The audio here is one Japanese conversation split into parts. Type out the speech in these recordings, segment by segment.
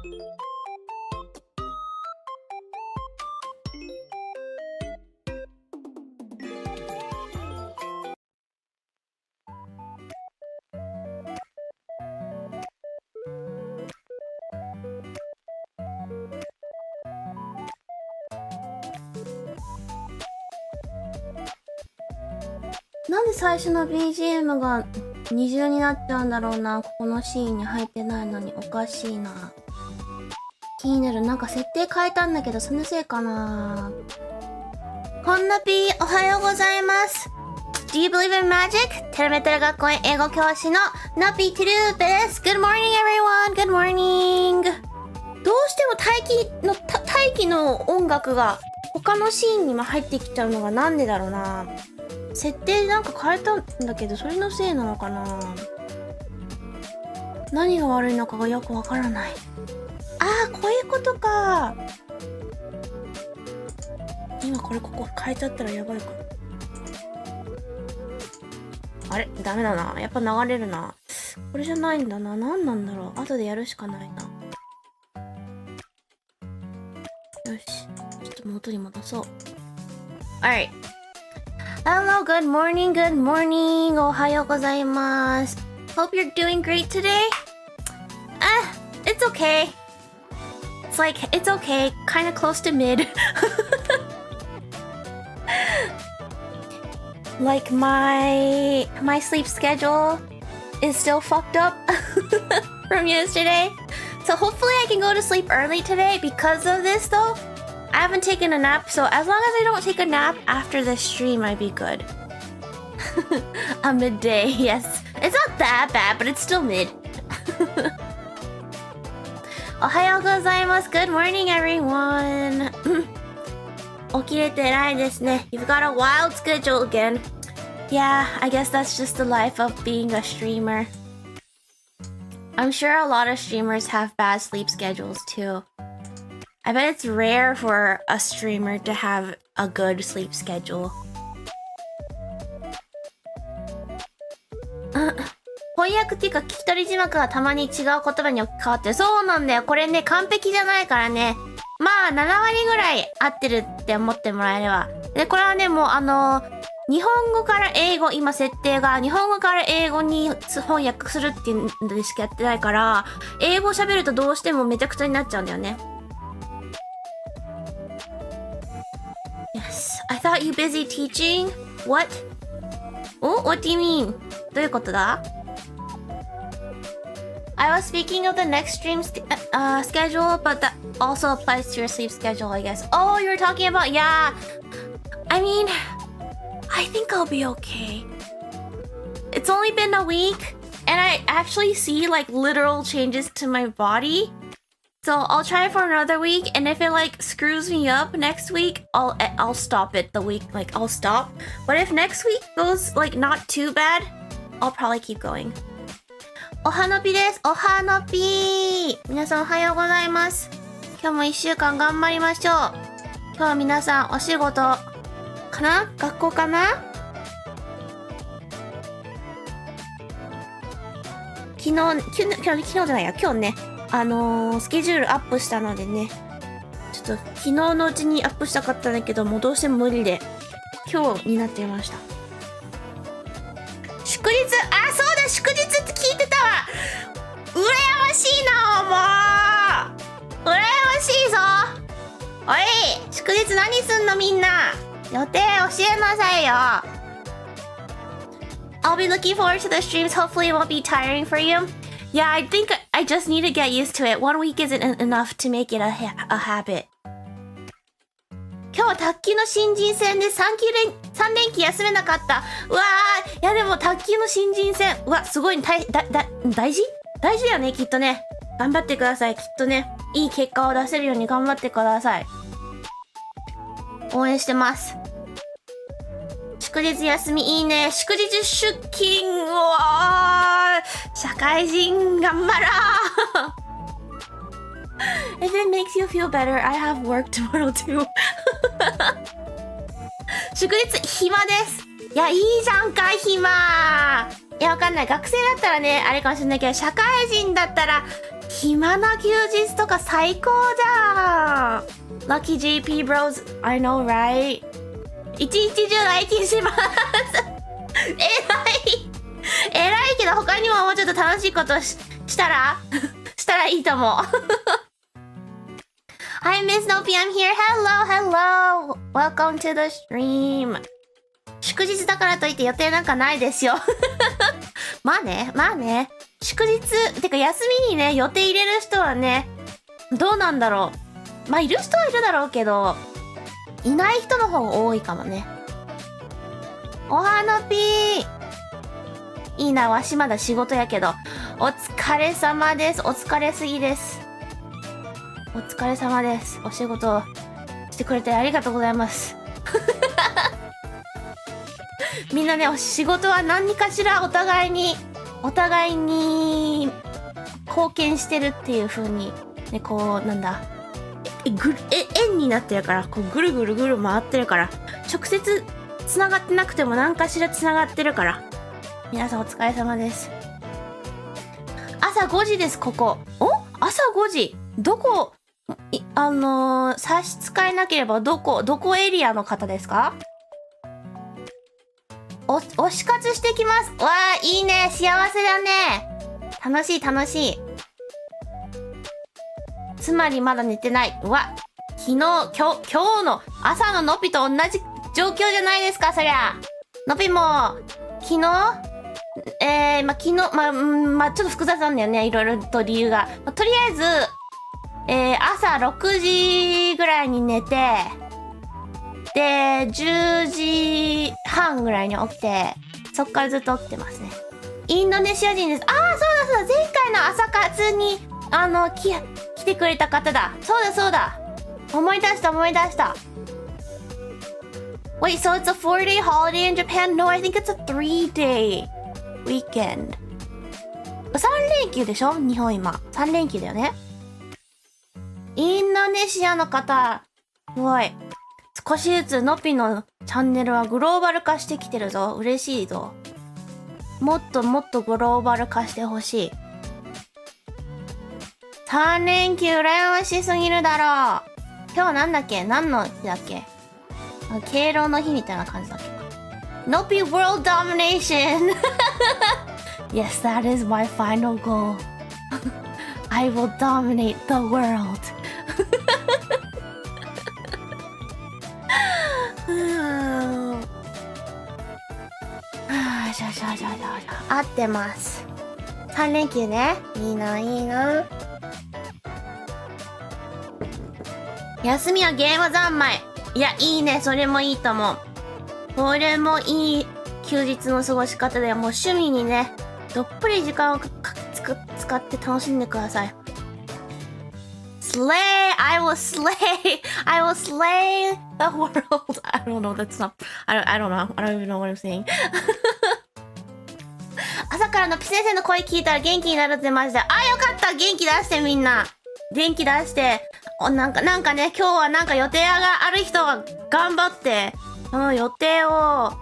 なんで最初の BGM が二重になっちゃうんだろうな。ここのシーンに入ってないのにおかしいな。気になる。なんか設定変えたんだけど、そのせいかな。こんなぴー、おはようございます。Do you believe in magic? テレメテレ学校英語教師のナピトゥルーです。Good morning everyone! Good morning! どうしても大気の音楽が他のシーンにも入ってきちゃうのがなんでだろうな。設定なんか変えたんだけど、それのせいなのかな。何が悪いのかがよくわからない。ああ、こういうことか。今ここ変えちゃったらやばいか。あれダメだな。やっぱ流れるな。これじゃないんだな。何なんだろう。後でやるしかないな。よし。ちょっと元に戻そう。Alright. Hello, good morning, good morning. おはようございます。Hope you're doing great today. It's okay. It's like, it's okay. Kind of close to mid. Like my sleep schedule is still fucked up from yesterday. So hopefully I can go to sleep early today because of this though. I haven't taken a nap, so as long as I don't take a nap after this stream, I'd be good. A midday, yes. It's not that bad, but it's still mid. おはようございます。Good morning, everyone. 起きれて偉いですね。You've got a wild schedule again. Yeah, I guess that's just the life of being a streamer. I'm sure a lot of streamers have bad sleep schedules too. I bet it's rare for a streamer to have a good sleep schedule. 翻訳っていうか聞き取り字幕がたまに違う言葉に置き換わってる。そうなんだよ。これね、完璧じゃないからね。まあ、7割ぐらい合ってるって思ってもらえれば。で、これはね、もう日本語から英語、今設定が日本語から英語に翻訳するっていうのでしかやってないから、英語喋るとどうしてもめちゃくちゃになっちゃうんだよね。Yes. I thought you busy teaching? What? Oh, what do you mean? どういうことだ? I was speaking of the next stream schedule, but that also applies to your sleep schedule, I guess. Oh, you were talking about, yeah. I mean, I think I'll be okay. It's only been a week, and I actually see like literal changes to my body. So I'll try it for another week, and if it like screws me up next week, I'll stop it the week, like I'll stop. But if next week goes like not too bad, I'll probably keep going. おはのぴです。おはのぴー。皆さんおはようございます。今日も1週間頑張りましょう。今日は皆さんお仕事かな？学校かな？昨日じゃないや、今日ね、スケジュールアップしたのでね、ちょっと昨日のうちにアップしたかったんだけど、もうどうしても無理で、今日になっちゃいました。祝日、あ、そうだ、祝日って聞いてたわ。羨ましいな、もう。羨ましいぞ。おい、祝日何すんのみんな。予定教えなさいよ。I'll be looking forward to the streams. Hopefully it won't be tiring for you. Yeah, I think I just need to get used to it. 1 week isn't enough to make it a habit. 今日は卓球の新人戦で3連休休めなかった。うわー、いやでも卓球の新人戦、うわ、すごい大事だよね、きっとね。頑張ってください、きっとね。いい結果を出せるように頑張ってください。応援してます。祝日休みいいね。祝日出勤、うわー、社会人頑張ろう。If it makes you feel better, I have work tomorrow too. 祝日暇です。いや、いいじゃんか、暇。いや、わかんない。学生だったらね、あれかもしれないけど、社会人だったら、暇な休日とか最高じゃん。 Lucky JP Bros I know right。 一日中来勤します偉いけど他にももうちょっと楽しいことしたらしたらいいと思うHi Miss Nopi, I'm here. Hello. Welcome to the stream. 祝日だからといって予定なんかないですよまあね祝日てか休みにね予定入れる人はねどうなんだろう。まあいる人はいるだろうけどいない人の方が多いかもね。おはのぴーいいな。わしまだ仕事やけどお疲れ様です。お疲れすぎです。お疲れ様です。お仕事してくれてありがとうございますみんなね仕事は何かしらお互いに貢献してるっていう風にね、こうなんだ円になってるから、こうぐるぐる回ってるから、直接繋がってなくても何かしら繋がってるから、皆さんお疲れ様です。朝5時です。ここ朝5時どこ差し支えなければどこエリアの方ですか？推し活してきます。わーいいね。幸せだね。楽しいつまりまだ寝てない。うわ今日の朝ののぴと同じ状況じゃないですか。そりゃのぴも昨日ちょっと複雑なんだよね、いろいろと理由が。とりあえず朝6時ぐらいに寝て、で10時半ぐらいに起きて、そっからずっと起きてますね。インドネシア人です。ああそうだ前回の朝活に来てくれた方だ。そうだ思い出した。Wait, so it's a 4-day holiday in Japan? No, I think it's a 3-day weekend. 3連休でしょ日本今。3連休だよね。インドネシアの方、すごい。少しずつのぴのチャンネルはグローバル化してきてるぞ。嬉しいぞ。もっとグローバル化してほしい。3連休羨ましすぎるだろう。今日なんだっけ？何の日だっけ？敬老の日みたいな感じだっけ？ Nopi World Domination Yes, that is my final goal I will dominate the world 合ってます。3連休ね。いいな。休みはゲーム三昧。いやいいね。それもいいと思う。それもいい休日の過ごし方で、もう趣味にねどっぷり時間を使って楽しんでください。Slay! I will slay the world. I don't know. That's not. I don't know. I don't even know what I'm saying. 朝からのピ先生の声聞いたら元気になるってマジで。よかった。元気出してみんな。元気出して。なんかね、今日はなんか予定がある人は頑張って、予定を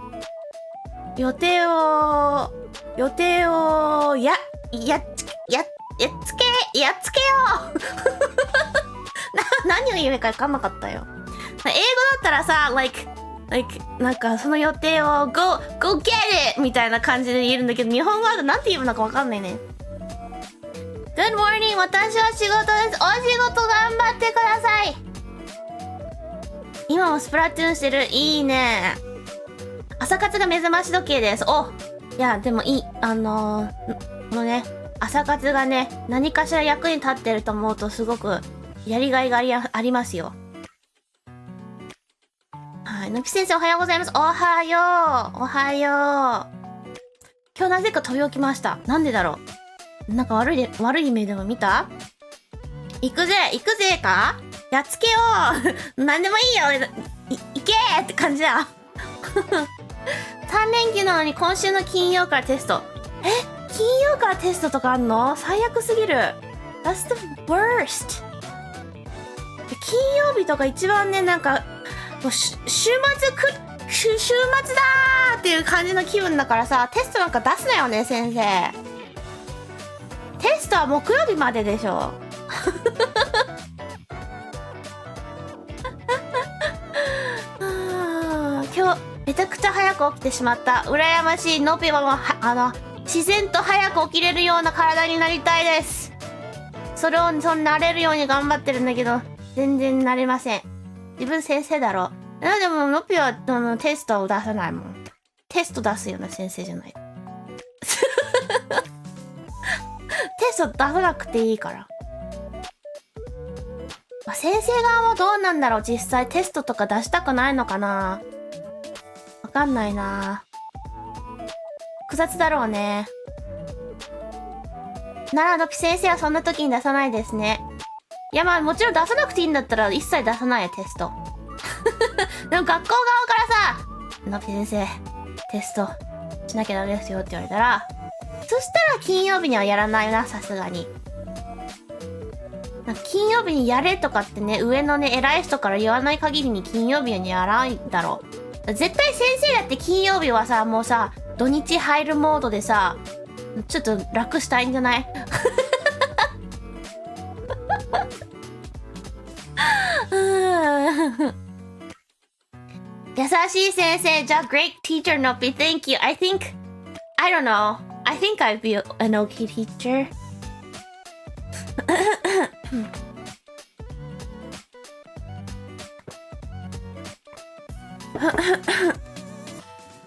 やっつけよう何を言うか分かんなかったよ。英語だったらさ、なんかその予定をgo get it みたいな感じで言えるんだけど、日本語だとなんて言うのか分かんないね。Good morning! 私は仕事です。お仕事頑張ってください。今もスプラトゥーンしてる。いいね。朝活が目覚まし時計です。いや、でもいい。朝活がね、何かしら役に立ってると思うとすごくやりがいがありますよ。はい。のぴ先生おはようございます。おはよう。今日なぜか飛び起きました。なんでだろう。なんか悪い夢でも見た？行くぜか？やっつけようなんでもいいよ行けーって感じだ3連休なのに今週の金曜からテスト。金曜からテストとかあんの？最悪すぎる。 That's the worst。 金曜日とか一番ね、なんかもう週末だーっていう感じの気分だからさ、テストなんか出すなよね先生。テストは木曜日まででしょ。今日めちゃくちゃ早く起きてしまった。羨ましい。のぴはもう自然と早く起きれるような体になりたいです。それを慣れるように頑張ってるんだけど全然慣れません。自分先生だろ。でものぴはテストを出さないもん。テスト出すような先生じゃない。テスト出さなくていいから。まあ、先生側もどうなんだろう。実際テストとか出したくないのかな。わかんないな。複雑だろうね。ならのぴ先生はそんな時に出さないですね。いやまあもちろん出さなくていいんだったら一切出さないよテスト。でも学校側からさ、のぴ先生テストしなきゃダメですよって言われたら、そしたら金曜日にはやらないな、さすがに。なんか金曜日にやれとかってね、上のね偉い人から言わない限りに金曜日にやらないだろう。絶対先生だって金曜日はさ、もうさ土日入るモードでさ、ちょっと楽したいんじゃない？優しい先生。じゃあ great teacher のぴ thank you. I don't know. I think I'd be an okay teacher.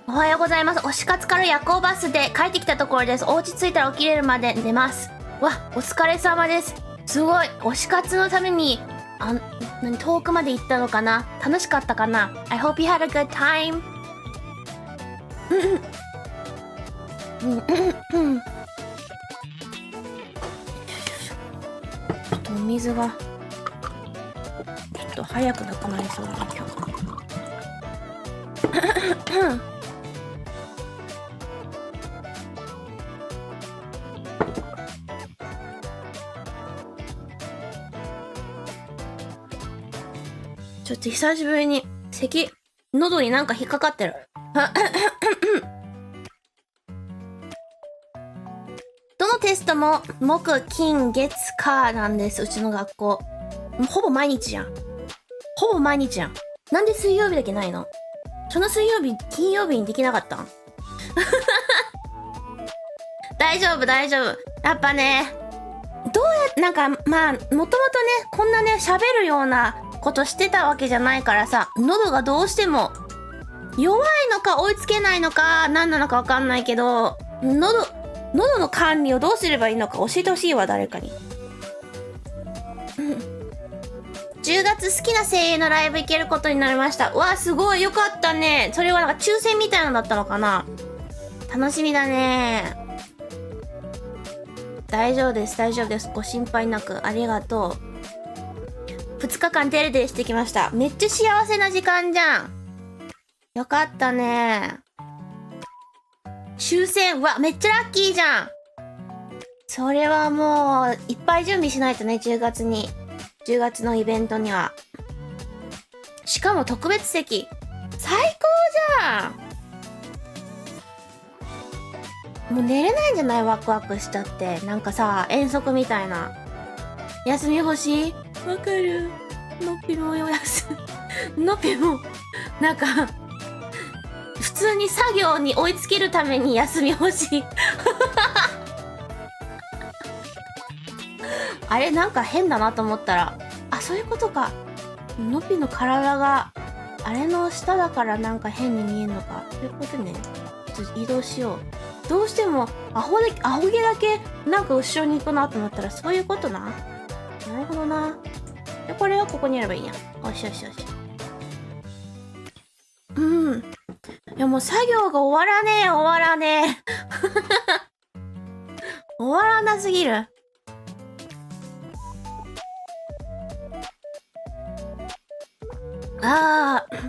おはようございます。推し活から夜行バスで帰ってきたところです。お家着いたら起きれるまで寝ます。わ、お疲れ様です。すごい。推し活のために遠くまで行ったのかな。楽しかったかな。 I hope you had a good time. ちょっとお水がちょっと早くなくなりそうだな今日。ちょっと久しぶりに喉になんか引っかかってる。どのテストも木金月火なんです。うちの学校ほぼ毎日じゃん。なんで水曜日だけないの？その水曜日金曜日にできなかったん？大丈夫。やっぱね、なんかまあもともとねこんなね喋るようなことしてたわけじゃないからさ、喉がどうしても弱いのか追いつけないのか何なのかわかんないけど、喉の管理をどうすればいいのか教えてほしいわ、誰かに。10月好きな声優のライブ行けることになりました。わあすごいよかったね。それはなんか抽選みたいなのだったのかな。楽しみだね。大丈夫です。ご心配なく。ありがとう。2日間デレデレしてきました。めっちゃ幸せな時間じゃん。よかったね。抽選、わ、めっちゃラッキーじゃん。それはもういっぱい準備しないとね。10月のイベントには。しかも特別席。最高じゃん。もう寝れないんじゃない？ワクワクしちゃって。なんかさ、遠足みたいな。休み欲しい？わかる。のっぴものっぴもなんか普通に作業に追いつけるために休み欲しい。あれなんか変だなと思ったら、あ、そういうことか。のっぴの体があれの下だからなんか変に見えるのか。そういうことね。ちょっと移動しよう。どうしてもアホ毛だけなんか後ろに行くなと思ったらそういうことな。なるほどな。でこれをここにやればいいや。よし。いやもう作業が終わらねえ。終わらなすぎる。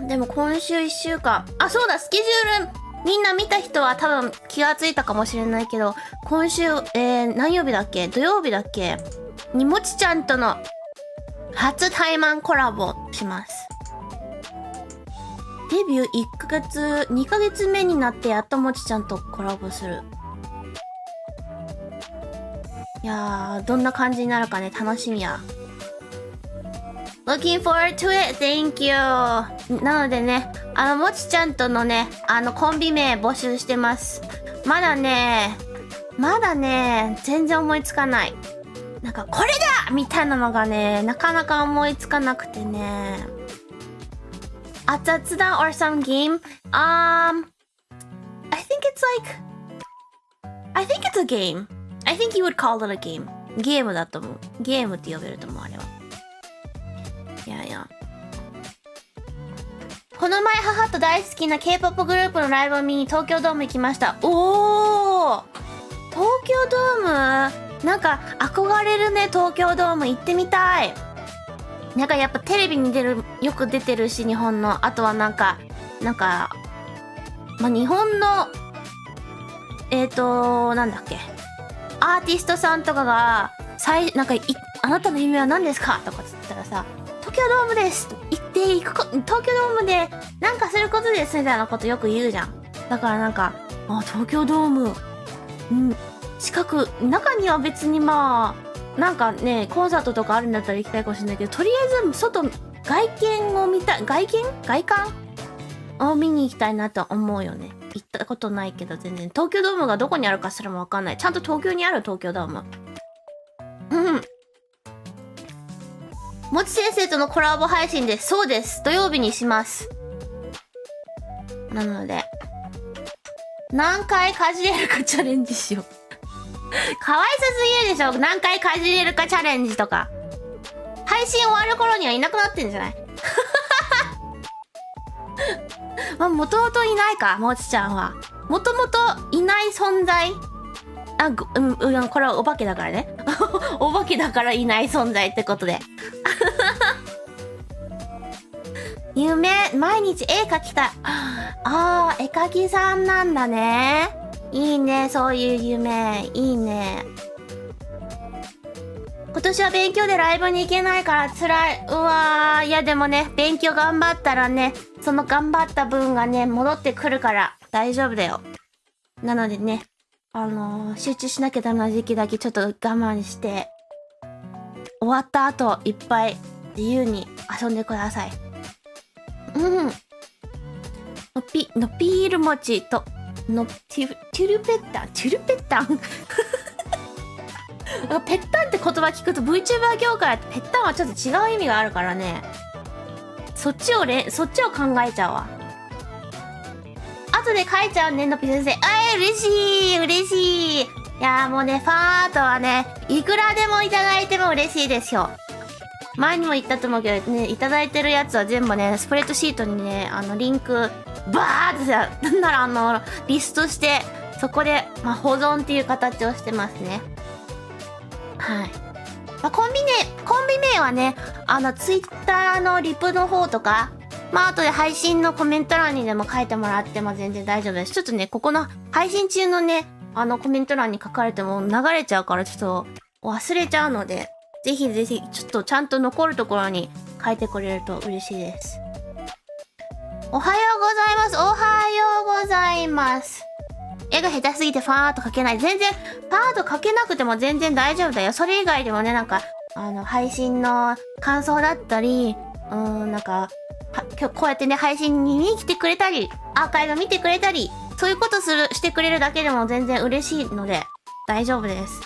でも今週1週間。あ、そうだ、スケジュールみんな見た人は多分気がついたかもしれないけど、今週、何曜日だっけ？土曜日だっけ？にもちちゃんとの初対マンコラボします。デビュー2ヶ月目になってやっともちちゃんとコラボする。いやー、どんな感じになるかね、楽しみや。Looking forward to it, thank you. なのでね、もちちゃんとのね、コンビ名募集してます。まだね、全然思いつかない。なんか、これだみたいなのがね、なかなか思いつかなくてね。あ、雑談 or some game? I think it's a game. I think you would call it a game. ゲームだと思う。ゲームって呼べると思う、あれは。いやいや。この前母と大好きな K-POP グループのライブを見に東京ドーム行きました。おー！東京ドームなんか憧れるね、東京ドーム行ってみたい。なんかやっぱテレビによく出てるし、日本の。あとはなんか、まあ、日本の、なんだっけ。アーティストさんとかが、あなたの夢は何ですかとかつったらさ、東京ドームです東京ドームでなんかすることですみたいなことよく言うじゃん。だからなんか、東京ドーム、中には別にまあ、なんかね、コンサートとかあるんだったら行きたいかもしれないけど、とりあえず外観を見に行きたいなと思うよね。行ったことないけど全然。東京ドームがどこにあるかすらもわかんない。ちゃんと東京にある東京ドーム。もち先生とのコラボ配信です。そうです。土曜日にします。なので、何回かじれるかチャレンジしよう。かわいさすぎるでしょ。何回かじれるかチャレンジとか。配信終わる頃にはいなくなってんじゃない？まあ、もともといないか、もちちゃんは。もともといない存在。これはお化けだからね。お化けだからいない存在ってことで。夢、毎日絵描きたい。絵描きさんなんだね。いいね、そういう夢。いいね。今年は勉強でライブに行けないから辛い。うわー。いやでもね、勉強頑張ったらね、その頑張った分がね、戻ってくるから大丈夫だよ。なのでね、集中しなきゃダメな時期だけちょっと我慢して、終わった後、いっぱい自由に遊んでください。のピール餅と、テュルペッタンペッタンって言葉聞くと VTuber 業界ペッタンはちょっと違う意味があるからね。そっちを考えちゃうわ。後で書いちゃうね、のぴ先生。嬉しい。いやーもうね、ファーとはね、いくらでもいただいても嬉しいですよ。前にも言ったと思うけどね、いただいてるやつは全部ね、スプレッドシートにね、リンク、バーってさ、なんならリストして、そこで、保存っていう形をしてますね。はい。コンビ名はね、ツイッターのリプの方とか、後で配信のコメント欄にでも書いてもらっても全然大丈夫です。ちょっとね、ここの配信中のね、コメント欄に書かれても流れちゃうからちょっと忘れちゃうので、ぜひぜひ、ちょっとちゃんと残るところに書いてくれると嬉しいです。おはようございます。おはようございます。絵が下手すぎてファーっと描けない。全然、ファーっと描けなくても全然大丈夫だよ。それ以外でもね、なんか、配信の感想だったり、なんか、今日こうやってね、配信に来てくれたり、アーカイブ見てくれたり、そういうことしてくれるだけでも全然嬉しいので、大丈夫です。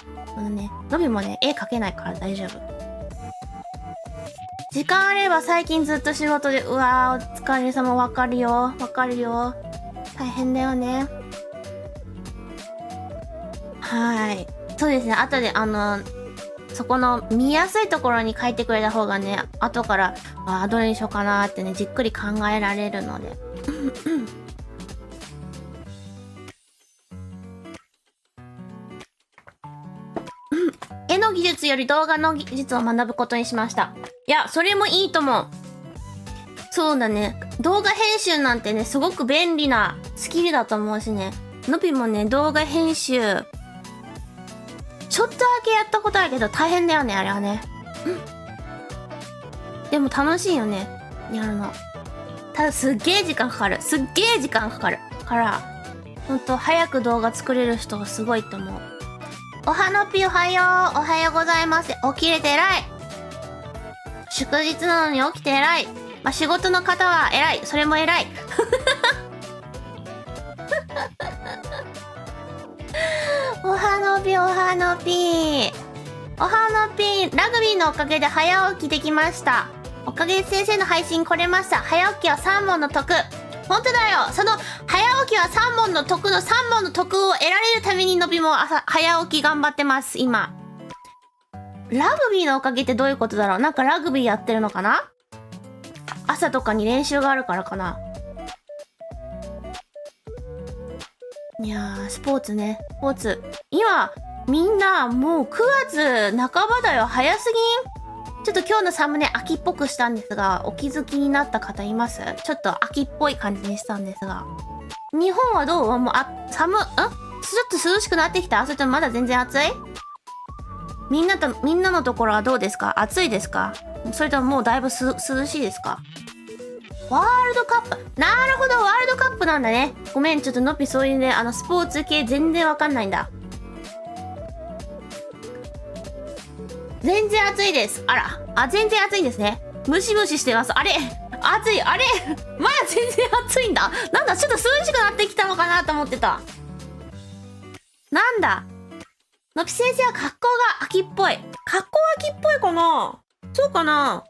のびもね、絵描けないから大丈夫。時間あれば最近ずっと仕事で、うわー、お疲れ様。わかるよ。大変だよね。はい。そうですね。後で、そこの見やすいところに書いてくれた方がね、後から、どれにしようかなーってね、じっくり考えられるので。絵の技術より動画の技術を学ぶことにしました。いや、それもいいと思う。そうだね。動画編集なんてね、すごく便利なスキルだと思うしね。のびもね、動画編集、ちょっとだけやったことあるけど大変だよね、あれはね。でも楽しいよね、やるの。ただすっげー時間かかる。から、ほんと早く動画作れる人がすごいと思う。おはのぴおはよう。おはようございます。起きれて偉い。祝日なのに起きて偉い。まあ、仕事の方は偉い。それも偉い。おはのぴおはのぴ。おはのぴ。ラグビーのおかげで早起きできました。おかげで先生の配信来れました。早起きは3問の得。本当だよ。その早起きは3問の得の3問の得を得られるためにのびも早起き頑張ってます、今。ラグビーのおかげってどういうことだろう。なんかラグビーやってるのかな。朝とかに練習があるからかな。いやー、スポーツね。スポーツ。今、みんなもう9月半ばだよ。早すぎん？ちょっと今日のサムネ秋っぽくしたんですが、お気づきになった方います？ちょっと秋っぽい感じにしたんですが。日本はどう？もう、ちょっと涼しくなってきた？それともまだ全然暑い？みんなのところはどうですか？暑いですか？それとももうだいぶ涼しいですか？ワールドカップ。なるほど、ワールドカップなんだね。ごめん、ちょっとのっぴそういうね、スポーツ系全然わかんないんだ。全然暑いです。あら。全然暑いんですね。ムシムシしてます。あれ暑い。あれまだ全然暑いんだ。なんだ、ちょっと涼しくなってきたのかなと思ってた。なんだ。のぴ先生は格好が秋っぽい。格好秋っぽいかな？そうかな？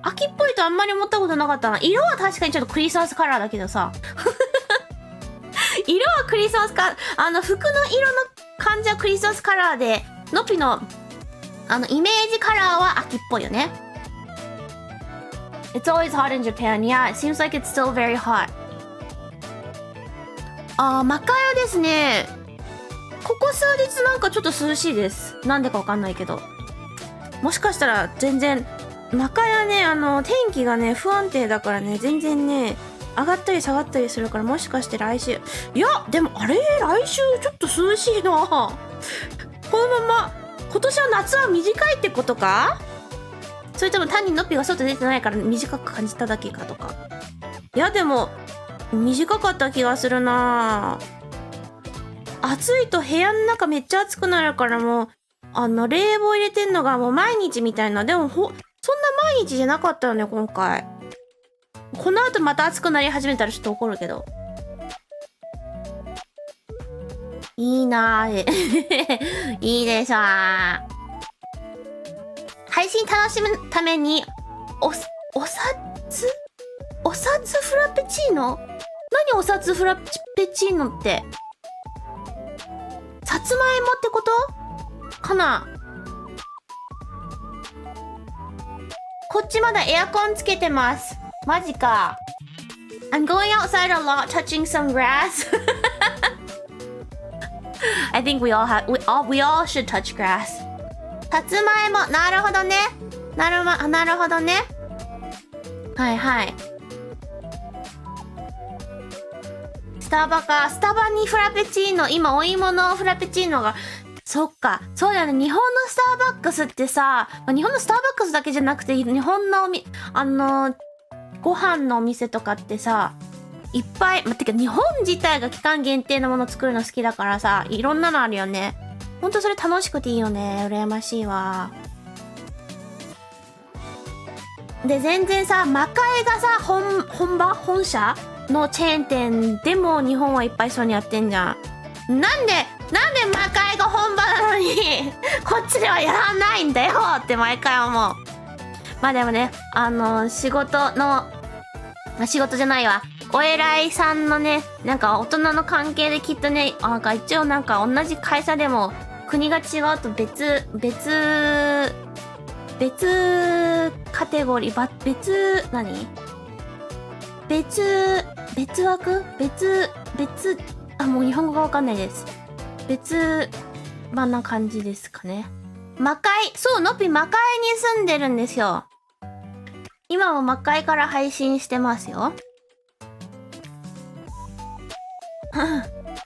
秋っぽいとあんまり思ったことなかったな。色は確かにちょっとクリスマスカラーだけどさ。色はクリスマス服の色の感じはクリスマスカラーで、のぴのイメージカラーは秋っぽいよね。It's always hot in Japan. Yeah, it seems like it's still very hot. マカヤですね。ここ数日なんかちょっと涼しいです。なんでかわかんないけど。もしかしたら全然、マカヤね、天気がね、不安定だからね、全然ね、上がったり下がったりするから、もしかして来週。いや、でも来週ちょっと涼しいな。このまま、今年は夏は短いってことか？それとも単にのっぴが外出てないから短く感じただけかとか。いやでも短かった気がするな。暑いと部屋の中めっちゃ暑くなるからもう冷房入れてんのがもう毎日みたいな。でもそんな毎日じゃなかったよね今回。この後また暑くなり始めたらちょっと怒るけど。いいなぁ。いいでしょ。配信楽しむために、お札フラペチーノ？何お札フラペチーノって？さつまいもってことかな？こっちまだエアコンつけてます。マジか。I'm going outside a lot, touching some grass. I think we all should touch grass. さつまいも、なるほどね。なるほどね。はいはい。スタバにフラペチーノ、今お芋のフラペチーノが、そっか。そうだよね。日本のスターバックスってさ、日本のスターバックスだけじゃなくて、日本のご飯のお店とかってさ、いっぱい、てか日本自体が期間限定のもの作るの好きだからさ、いろんなのあるよね。ほんとそれ楽しくていいよね。羨ましいわ。で、全然さ、魔界がさ、本社のチェーン店でも日本はいっぱいそうにやってんじゃん。なんで魔界が本場なのに、こっちではやらないんだよって毎回思う。まあでもね、仕事じゃないわ。お偉いさんのね、なんか大人の関係できっとね、なんか一応なんか同じ会社でも国が違うと別カテゴリー、別枠もう日本語がわかんないです。な感じですかね。そう、のっぴ魔界に住んでるんですよ。今も魔界から配信してますよ。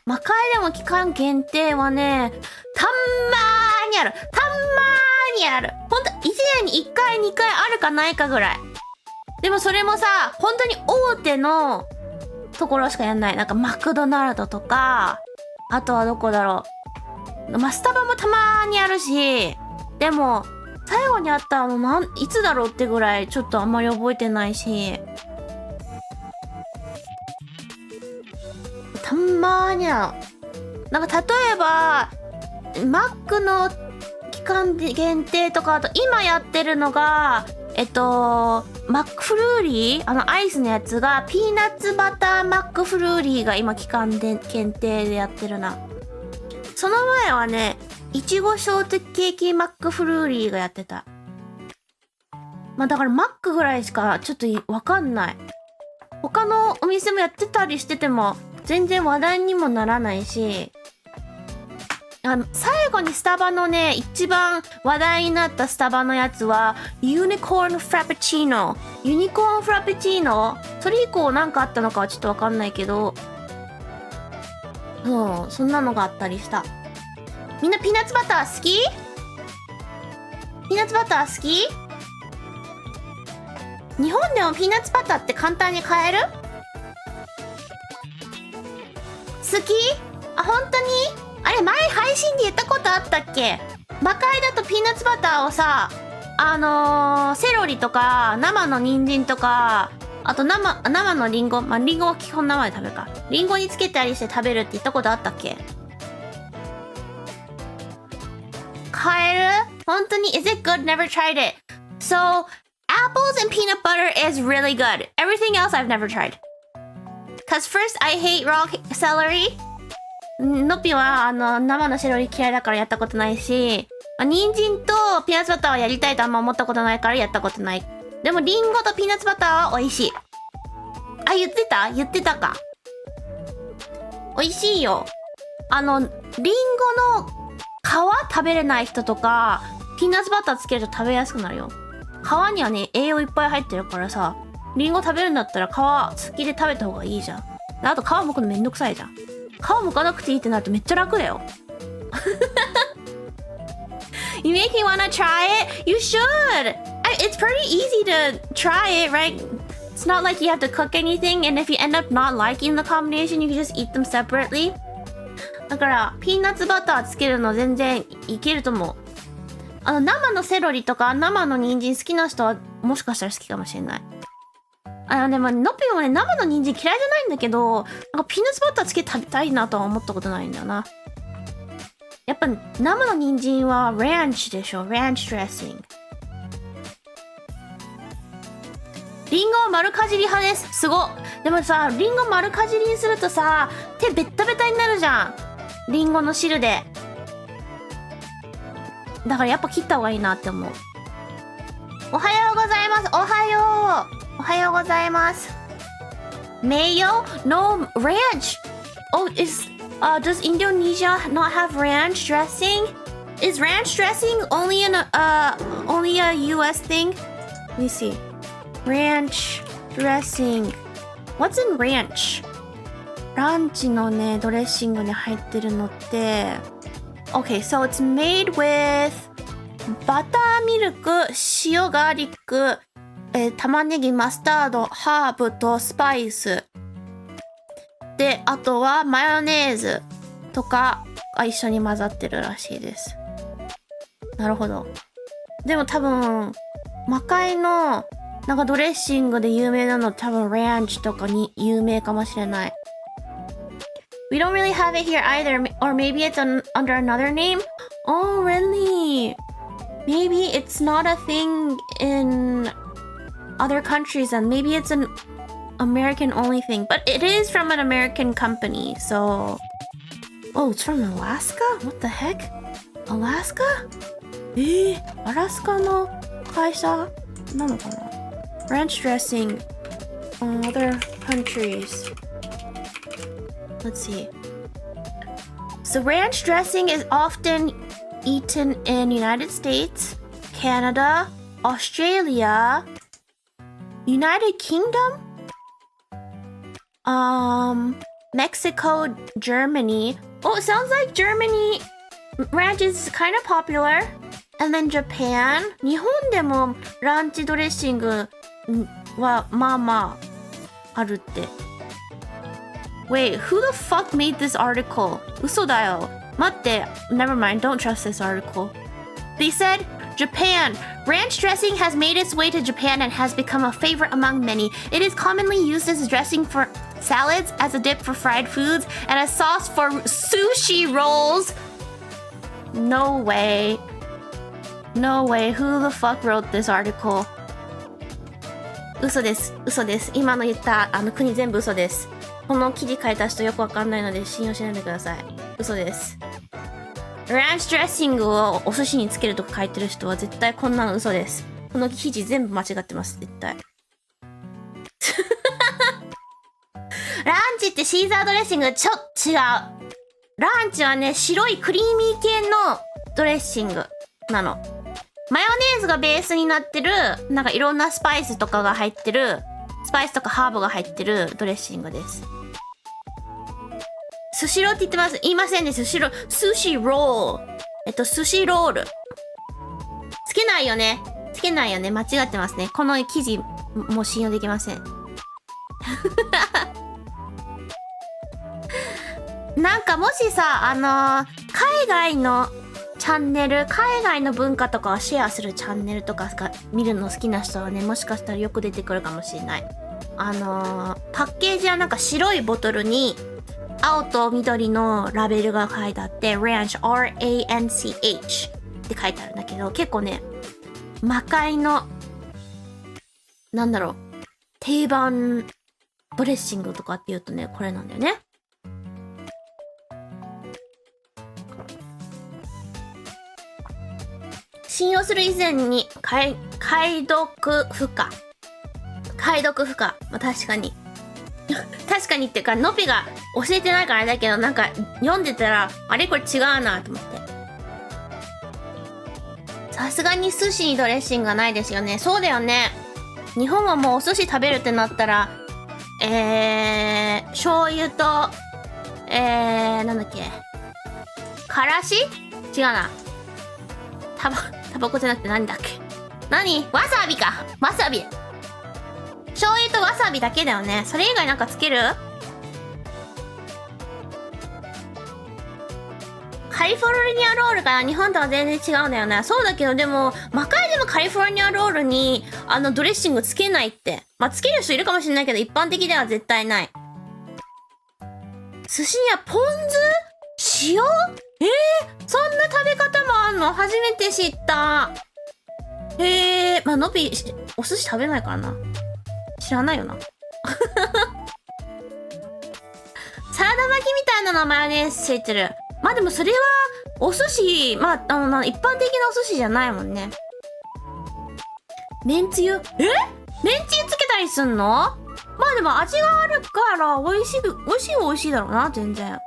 魔界でも期間限定はね、たんまーにある。ほんと、1年に1回2回あるかないかぐらい。でもそれもさ、本当に大手のところしかやんない。なんかマクドナルドとか、あとはどこだろう。まあ、スタバもたまにあるし、でも、最後にあったいつだろうってぐらいちょっとあんまり覚えてないし、たまーにゃ。なんか例えば、マックの期間限定とか、あと今やってるのが、マックフルーリーアイスのやつが、ピーナッツバターマックフルーリーが今期間で限定でやってるな。その前はね、いちごショートケーキマックフルーリーがやってた。まあだからマックぐらいしかちょっとわかんない。他のお店もやってたりしてても、全然話題にもならないし、最後にスタバのね、一番話題になったスタバのやつは、ユニコーンフラペチーノ。ユニコーンフラペチーノ？それ以降なんかあったのかはちょっとわかんないけど、そんなのがあったりした。みんなピーナッツバター好き？ピーナッツバター好き？日本でもピーナッツバターって簡単に買える？好き？あ、本当に？あれ前配信で言ったことあったっけ？魔界だとピーナッツバターをさ、セロリとか生の人参とか、あと生のリンゴ、まあ、リンゴは基本生で食べるか。リンゴにつけたりして食べるって言ったことあったっけ？買える？本当に？ Is it good? Never tried it. So, apples and peanut butter is really good. Everything else I've never tried. Cause first I hate raw celery. のっぴは生のセロリ嫌いだからやったことないし、人参とピーナッツバターはやりたいとあんま思ったことないからやったことない。でもリンゴとピーナッツバターは美味しい。あ、言ってたか。美味しいよ。リンゴの皮食べれない人とか、ピーナッツバターつけると食べやすくなるよ。皮にはね、栄養いっぱい入ってるからさ、リンゴ食べるんだったら皮好きで食べた方がいいじゃん。あと皮剥くのめんどくさいじゃん。皮剥かなくていいってなるとめっちゃ楽だよ。You make me wanna try it? You should! It's pretty easy to try it, right? It's not like you have to cook anything, and if you end up not liking the combination, you can just eat them separately. だから、ピーナッツバターつけるの全然いけると思う。生のセロリとか生の人参好きな人はもしかしたら好きかもしれない。でも、ノッピーもね、生の人参嫌いじゃないんだけど、なんかピーナッツバターつけて食べたいなとは思ったことないんだよな。やっぱ生の人参はランチでしょ。ランチドレッシング。リンゴを丸かじり派です。すご。でもさ、リンゴ丸かじりにするとさ、手ベッタベタになるじゃん。リンゴの汁で。だからやっぱ切った方がいいなって思う。おはようございます。おはようございます。Mayo? No, ranch. Oh, does Indonesia not have ranch dressing? Is ranch dressing only a US thing? Let me see. Ranch dressing. What's in ranch? ランチのね、ドレッシングに入ってるのって、Okay, so it's made with バターミルク、塩ガーリック、玉ねぎ、マスタード、ハーブとスパイス。で、あとはマヨネーズとかが一緒に混ざってるらしいです。なるほど。でも多分、魔界のなんかドレッシングで有名なの多分ランチとかに有名かもしれない。We don't really have it here either, or maybe it's under another name. Oh, really? Maybe it's not a thing in other countries, and maybe it's an American only thing. But it is from an American company, so... Oh, it's from Alaska? What the heck? Alaska? アラスカの会社なのかな? Ranch dressing on other countries. Let's see. So ranch dressing is often eaten in United States, Canada, Australia, United Kingdom, Mexico, Germany. Oh, it sounds like Germany ranch is kind of popular. And then Japan. 日本でもランチドレッシングはまあまああるって。Wait, who the fuck made this article? 嘘だよ。待って、never mind, don't trust this article. They said, Japan. Ranch dressing has made its way to Japan and has become a favorite among many. It is commonly used as dressing for salads, as a dip for fried foods, and as sauce for sushi rolls. No way. No way. Who the fuck wrote this article? 嘘です。嘘です。今の言った国全部嘘です。この記事書いた人よくわかんないので信用しないでください。嘘です。ランチドレッシングをお寿司につけるとか書いてる人は絶対こんなの嘘です。この記事全部間違ってます。絶対。ランチってシーザードレッシングちょっと違う。ランチはね、白いクリーミー系のドレッシングなの。マヨネーズがベースになってる、なんかいろんなスパイスとかが入ってる、スパイスとかハーブが入ってるドレッシングです。スシローって言ってます。言いませんね。スシロー。スシロー。スシロール。つけないよね。つけないよね。間違ってますね。この記事、もう信用できません。なんかもしさ、海外のチャンネル、海外の文化とかをシェアするチャンネルとか見るの好きな人はね、もしかしたらよく出てくるかもしれない。パッケージはなんか白いボトルに、青と緑のラベルが書いてあって、Ranch, R-A-N-C-H って書いてあるんだけど、結構ね、魔界の、なんだろう、定番ドレッシングとかって言うとね、これなんだよね。信用する以前に、解読不可。解読不可。まあ、確かに。確かにっていうか、のぴが教えてないからだけど、なんか読んでたら、あれこれ違うなと思って。さすがに寿司にドレッシングがないですよね。そうだよね。日本はもうお寿司食べるってなったら、醤油と、なんだっけ。からし違うな。タバコじゃなくて何だっけ。わさびか。わさび。醤油とわさびだけだよね。それ以外なんかつける？カリフォルニアロールかな。日本とは全然違うんだよね。そうだけどでも、魔界でもカリフォルニアロールにドレッシングつけないって。まあ、つける人いるかもしれないけど、一般的では絶対ない。寿司にはポン酢？塩？そんな食べ方もあんの？初めて知った。まあ、のび、お寿司食べないからな。知らないよな。サラダ巻きみたいなのマヨネーズついてる。まあでもそれは、お寿司、まあ、一般的なお寿司じゃないもんね。めんつゆ？めんつゆつけたりすんの？まあでも味があるから、美味しいだろうな、全然。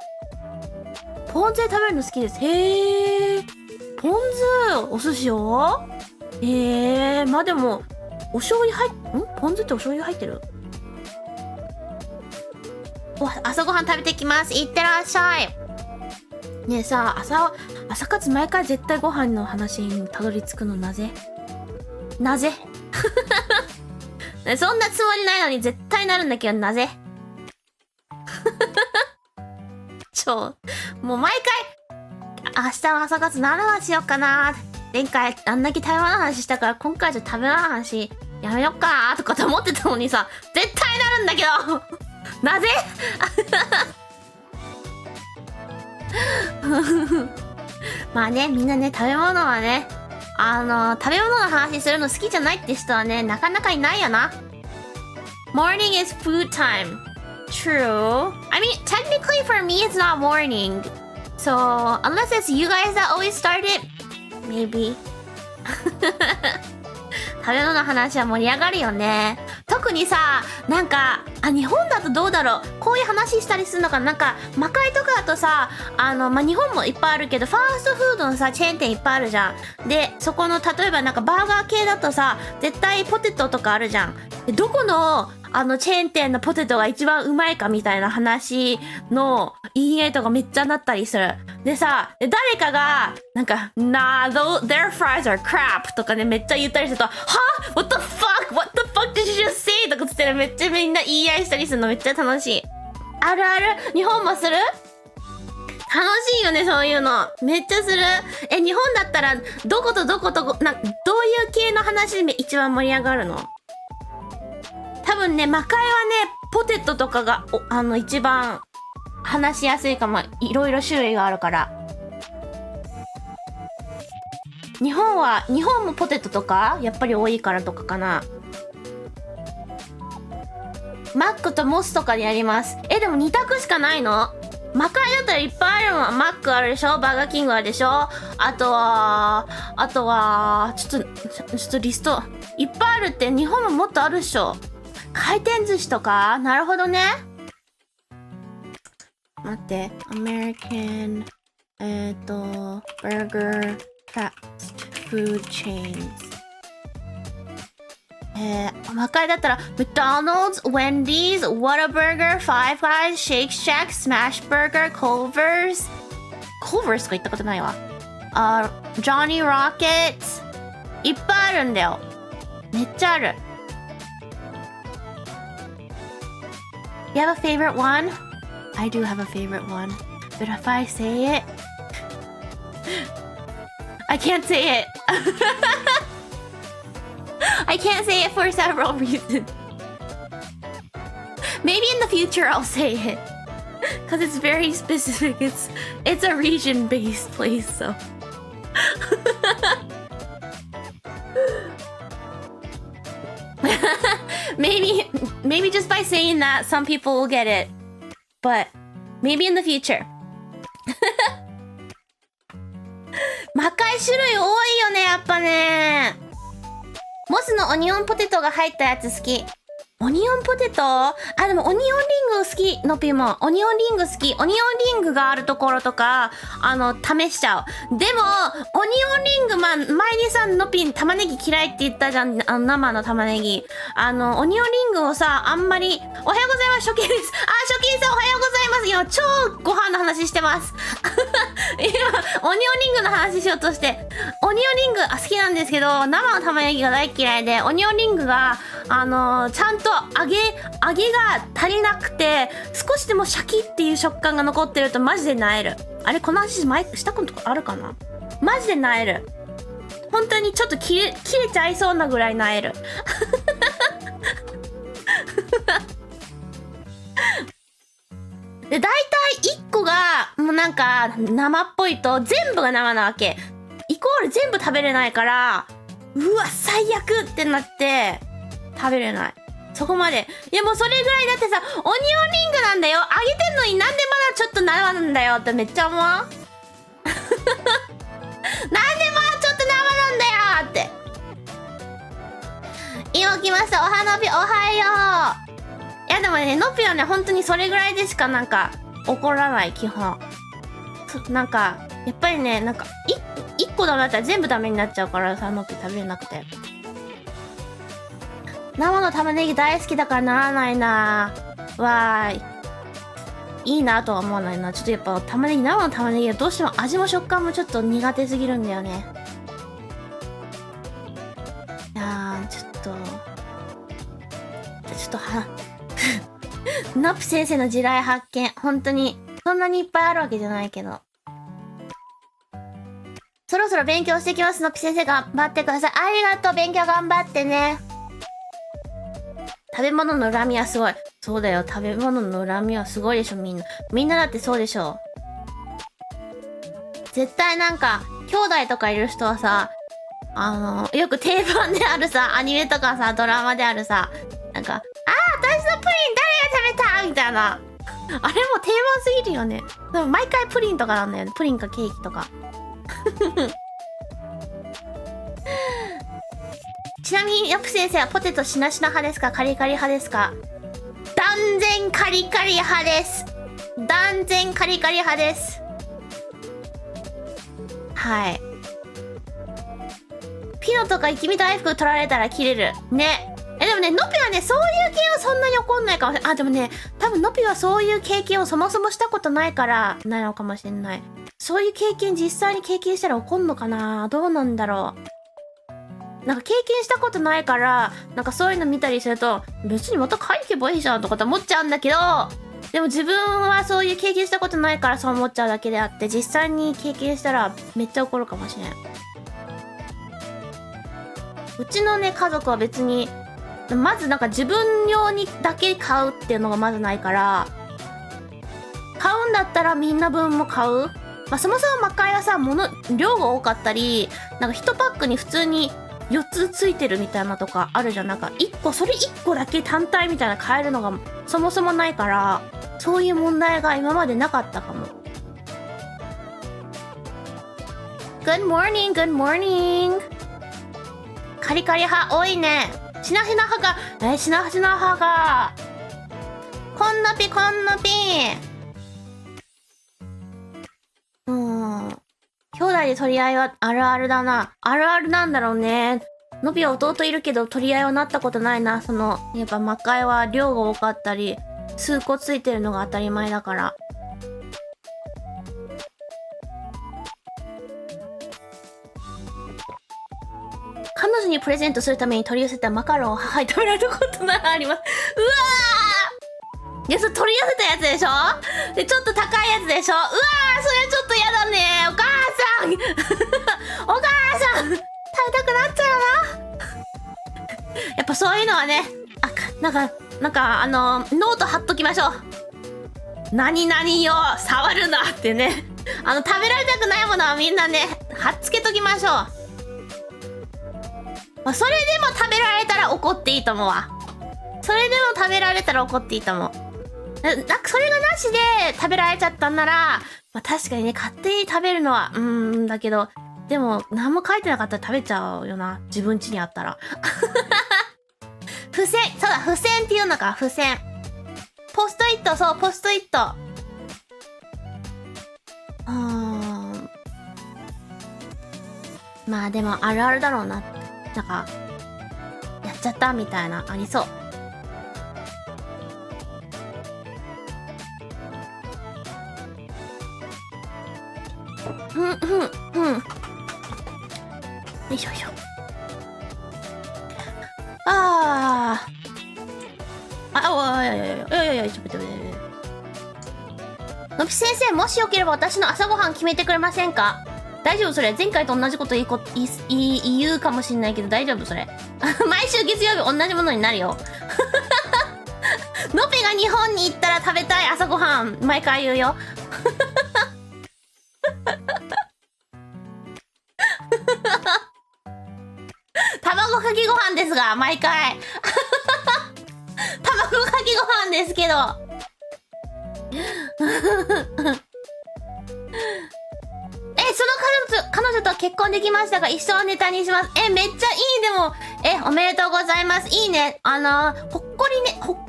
ポン酢で食べるの好きです。ポン酢、お寿司を？まあでも、お醤油ポン酢ってお醤油入ってる？朝ごはん食べてきます。いってらっしゃい。ねえさ、朝活毎回絶対ご飯の話にたどり着くのなぜそんなつもりないのに絶対なるんだけど、なぜもう毎回、明日の朝活何の話しようかな。前回あんだけ食べ物の話したから、今回じゃ食べ物の話やめよっかとかと思ってたのにさ、絶対なるんだけどなぜまあね、みんなね、食べ物はね、食べ物の話するの好きじゃないって人はね、なかなかいないよな。Morning is food time. True. I mean, technically for me it's not morning. So, unless it's you guys that always start it, maybe. 食べ物の話は盛り上がるよね。特にさ、なんか、日本だとどうだろう。こういう話したりするのかな。なんか、魔界とかだとさ、まあ、日本もいっぱいあるけど、ファーストフードのさ、チェーン店いっぱいあるじゃん。で、そこの、例えばなんかバーガー系だとさ、絶対ポテトとかあるじゃん。で、どこの、チェーン店のポテトが一番うまいかみたいな話の言い合いとかめっちゃなったりする。でさ、誰かが、なんか、their fries are crap とかね、めっちゃ言ったりすると、What the fuck did you just say? とかつってめっちゃみんな言い合いしたりするのめっちゃ楽しい。あるある。日本もする？楽しいよね、そういうの。めっちゃする。日本だったら、どことどこと、どういう系の話で一番盛り上がるの？多分ね、魔界はね、ポテトとかが、一番話しやすいかも。いろいろ種類があるから。日本もポテトとかやっぱり多いからとかかな。マックとモスとかでやります。でも2択しかないの？魔界だったらいっぱいあるもん。マックあるでしょ、バーガーキングあるでしょ、あとは、ちょっとリスト、いっぱいあるって。日本ももっとあるっしょ。回転寿司とか？なるほどね。待って。American、Burger Fast Food Chains。魔界だったら、McDonald's、Wendy's、Whataburger、Five Guys、Shake Shack、Smash Burger、Culver's。Culver's とか言ったことないわ。Johnny Rockets。いっぱいあるんだよ。めっちゃある。You have a favorite one? I do have a favorite one. But if I say it, I can't say it. I can't say it for several reasons. Maybe in the future I'll say it. Because it's very specific. It's a region-based place, so. Maybe just by saying that, some people will get it. But maybe in the future. 魔界種類多いよね、やっぱね。モスのオニオンポテトが入ったやつ好き。オニオンポテト？でもオニオンリング好き。のぴも。オニオンリング好き。オニオンリングがあるところとか、試しちゃう。でも、オニオンリング、前にさ、のぴ玉ねぎ嫌いって言ったじゃん。生の玉ねぎ。オニオンリングをさ、あんまり、おはようございます。初見です。初見さんおはようございます。今、超ご飯の話してます。今、オニオンリングの話しようとして、オニオンリング好きなんですけど、生の玉ねぎが大嫌いで、オニオンリングが、ちゃんと揚げが足りなくて、少しでもシャキっていう食感が残ってるとマジで萎える。あれ、この話したことあるかな？マジで萎える。本当にちょっと切れちゃいそうなぐらい萎える。で、大体1個が、もうなんか、生っぽいと全部が生なわけ。イコール全部食べれないから、うわ、最悪ってなって、食べれない。そこまで。いやもうそれぐらいだってさ、オニオンリングなんだよ。揚げてんのになんでまだちょっと生なんだよってめっちゃ思う。なんでまだちょっと生なんだよって。今来ました。お花火おはよう。いやでもね、のぴはね、本当にそれぐらいでしかなんか怒らない、基本。なんか、やっぱりね、なんか、1個ダメだったら全部ダメになっちゃうからさ、のぴ食べれなくて。生の玉ねぎ大好きだからならないな。わーい。いいなとは思わないな。ちょっとやっぱ生の玉ねぎはどうしても味も食感もちょっと苦手すぎるんだよね。いやー、ちょっとナプ先生の地雷発見。本当に、そんなにいっぱいあるわけじゃないけど。そろそろ勉強してきます。ナプ先生頑張ってください。ありがとう。勉強頑張ってね。食べ物の恨みはすごい。そうだよ。食べ物の恨みはすごいでしょ、みんな。みんなだってそうでしょ。絶対なんか、兄弟とかいる人はさ、よく定番であるさ、アニメとかさ、ドラマであるさ、なんか、私のプリン誰が食べたみたいな。あれも定番すぎるよね。でも毎回プリンとかなんだよね。プリンかケーキとか。ちなみに、ヨプ先生はポテトしなしな派ですか？カリカリ派ですか？断然カリカリ派です。断然カリカリ派です。はい。ピノとか一味大福取られたら切れる。ね。でもね、ノピはね、そういう系はそんなに怒んないかもしれない。でもね、多分ノピはそういう経験をそもそもしたことないから、なのかもしれない。そういう経験実際に経験したら怒んのかな？どうなんだろう。なんか経験したことないから、なんかそういうの見たりすると、別にまた買いに行けばいいじゃんとかって思っちゃうんだけど、でも自分はそういう経験したことないからそう思っちゃうだけであって、実際に経験したらめっちゃ怒るかもしれん。うちのね、家族は別に、まずなんか自分用にだけ買うっていうのがまずないから、買うんだったらみんな分も買う。まあ、そもそも魔界はさ、量が多かったり、なんか1パックに普通に4つついてるみたいなとかあるじゃん。なんかそれ1個だけ単体みたいな買えるのがそもそもないから、そういう問題が今までなかったかも。Good morning, good morning. カリカリ派多いね。しなしな派が、しなしな派が。こんなぴこんなぴ。兄弟で取り合いはあるあるだな。あるあるなんだろうね。のびは弟いるけど取り合いはなったことないな。やっぱ魔界は量が多かったり、数個ついてるのが当たり前だから。彼女にプレゼントするために取り寄せたマカロンを母に食べられたことならあります。うわー！いや、それ取り寄せたやつでしょ？で、ちょっと高いやつでしょ？うわー！それちょっとやだね。お母さんお母さん食べたくなっちゃうな。やっぱそういうのはね、ノート貼っときましょう。何々よ、触るなってね。食べられたくないものはみんなね、貼っつけときましょう。まあ、それでも食べられたら怒っていいと思うわ。それでも食べられたら怒っていいと思う。それがなしで食べられちゃったんなら、まあ、確かにね、勝手に食べるのは、だけど、でも、何も書いてなかったら食べちゃうよな。自分家にあったら。付箋、そうだ、付箋っていうのか、付箋。ポストイット、そう、ポストイット。まあでも、あるあるだろうな。なんか、やっちゃったみたいな、ありそう。よいしょよいしょ。ちょっと待って。のび先生、もしよければ私の朝ごはん決めてくれませんか？大丈夫それ？前回と同じこと言うかもしんないけど大丈夫それ？毎週月曜日同じものになるよ。のびが日本に行ったら食べたい朝ごはん、毎回言うよ。卵かけご飯ですが、毎回。卵かけご飯ですけど。その彼女と結婚できましたが、一生ネタにします。めっちゃいい、でも。おめでとうございます。いいね。ほっこ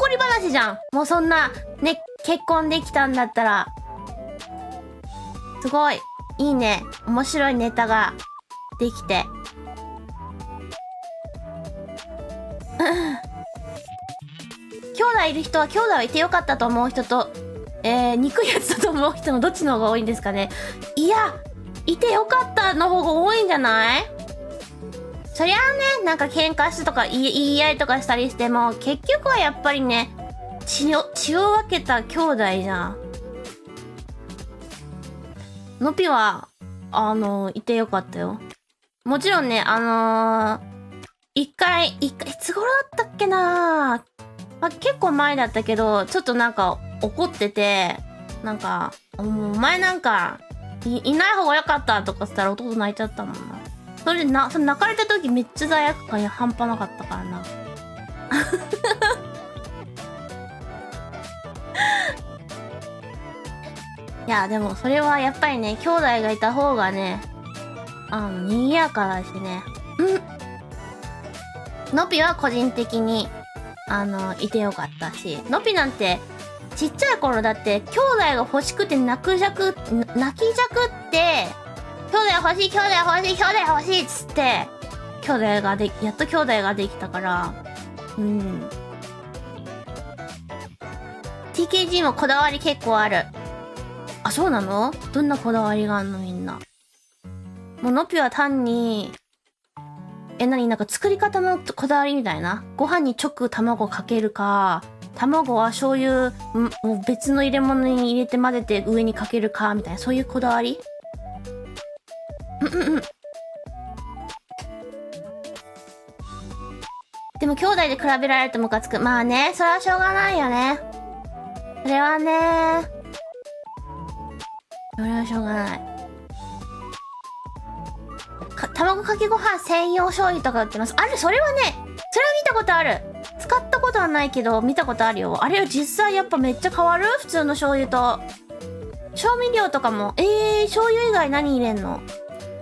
り話じゃん。もうそんな、ね、結婚できたんだったら。すごい。いいね。面白いネタができて。兄弟いる人は兄弟はいてよかったと思う人と、憎いやつだと思う人のどっちの方が多いんですかね。いや、いてよかったの方が多いんじゃない？そりゃあね、なんか喧嘩してとか言い合いとかしたりしても、結局はやっぱりね、血を分けた兄弟じゃん。のぴは、いてよかったよ。もちろんね、一回、いつ頃だったっけな、まあ、結構前だったけど、ちょっとなんか怒ってて、なんか、お前なんか、いない方が良かったとかしたら弟泣いちゃったもんな。それ泣かれた時めっちゃ罪悪感半端なかったからな。いや、でもそれはやっぱりね、兄弟がいた方がね、賑やかだしね。のぴは個人的に、いてよかったし、のぴなんて、ちっちゃい頃だって、兄弟が欲しくて泣きじゃくって、兄弟欲しい、兄弟欲しい、兄弟欲しいっつって、やっと兄弟ができたから、TKG もこだわり結構ある。あ、そうなの？どんなこだわりがあんのみんな。もうのぴは単に、なんか作り方のこだわりみたいな。ご飯に直卵かけるか、卵は醤油もう別の入れ物に入れて混ぜて上にかけるかみたいな、そういうこだわり。でも兄弟で比べられるとムカつく。まあね、それはしょうがないよね。それはね、それはしょうがない。卵かけご飯専用醤油とか売ってます。あれ、それはね、それは見たことある。使ったことはないけど見たことあるよ。あれは実際やっぱめっちゃ変わる？普通の醤油と。調味料とかも。醤油以外何入れんの？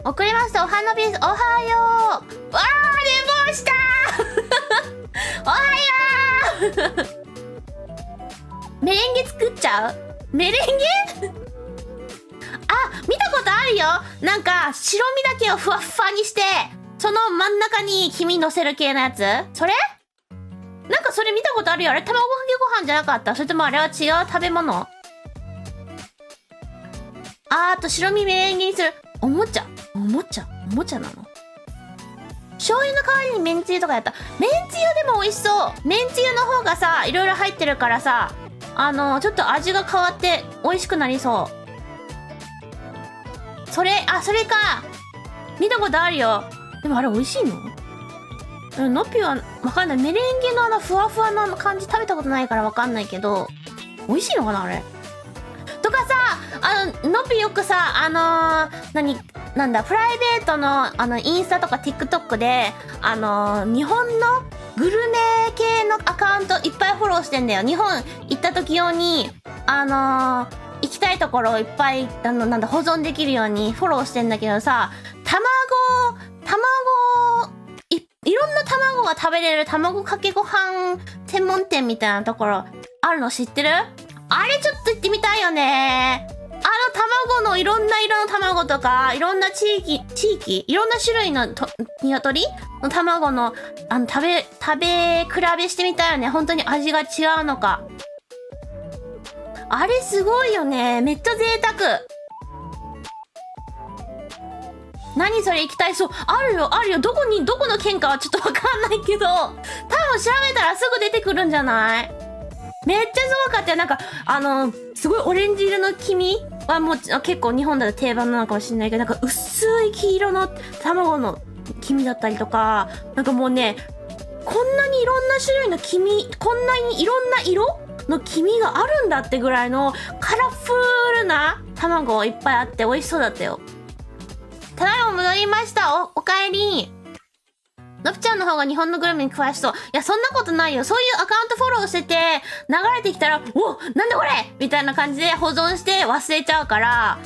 送りました。お花ビーズ、おはよう。わー、寝坊したーおはようメレンゲ作っちゃう？メレンゲあ、見たことあるよ。なんか白身だけをふわっふわにして、その真ん中に黄身乗せる系のやつ。それ？なんかそれ見たことあるよ。あれ卵かけご飯じゃなかった？それともあれは違う食べ物？あと白身メレンゲにする。おもちゃなの？醤油の代わりにめんつゆとかやった。めんつゆでも美味しそう。めんつゆの方がさ、いろいろ入ってるからさ、ちょっと味が変わって美味しくなりそう。それか。見たことあるよ。でもあれ美味しいの？のっぴはわかんない。メレンゲのふわふわな感じ食べたことないからわかんないけど、美味しいのかなあれ。とかさ、のっぴよくさ、なんだ、プライベートの、インスタとか TikTok で、日本のグルメ系のアカウントいっぱいフォローしてんだよ。日本行った時用に、行きたいところをいっぱい、なんだ、保存できるようにフォローしてんだけどさ、いろんな卵が食べれる卵かけご飯専門店みたいなところあるの知ってる？あれちょっと行ってみたいよね。卵のいろんな色の卵とか、いろんな地域、いろんな種類の鶏の卵の、食べ比べしてみたいよね。本当に味が違うのか。あれすごいよね。めっちゃ贅沢。何それ行きたい。そう、あるよ。どこの県かはちょっとわかんないけど、多分調べたらすぐ出てくるんじゃない？めっちゃすごかったよ。なんか、すごいオレンジ色の黄身はもう結構日本だと定番なのかもしれないけど、なんか薄い黄色の卵の黄身だったりとか、なんかもうね、こんなにいろんな種類の黄身、こんなにいろんな色の黄身があるんだってぐらいのカラフルな卵いっぱいあって美味しそうだったよ。ただいま戻りました。おかえり。のぷちゃんの方が日本のグルメに詳しそう。いや、そんなことないよ。そういうアカウントフォローしてて、流れてきたら、お、なんだこれみたいな感じで保存して忘れちゃうから、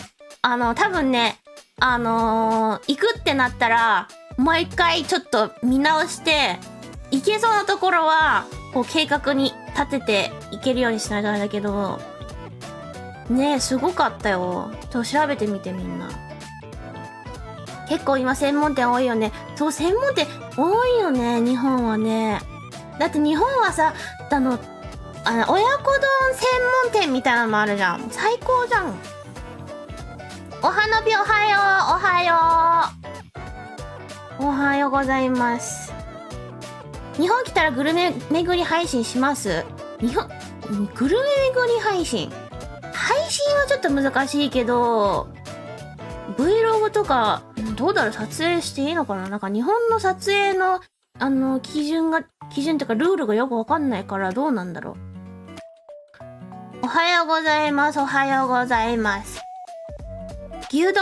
多分ね、行くってなったら、もう一回ちょっと見直して、行けそうなところは、こう計画に立てて行けるようにしないとあれだけど、ねえ、すごかったよ。ちょっと調べてみてみんな。結構今専門店多いよね。そう、専門店多いよね、日本はね。だって日本はさ、親子丼専門店みたいなのもあるじゃん。最高じゃん。お花火おはよう。おはようございます。日本来たらグルメ巡り配信します？グルメ巡り配信はちょっと難しいけど、Vlog とか、どうだろう、撮影していいのかな。なんか日本の撮影の、基準ってかルールがよくわかんないからどうなんだろう。おはようございます。牛丼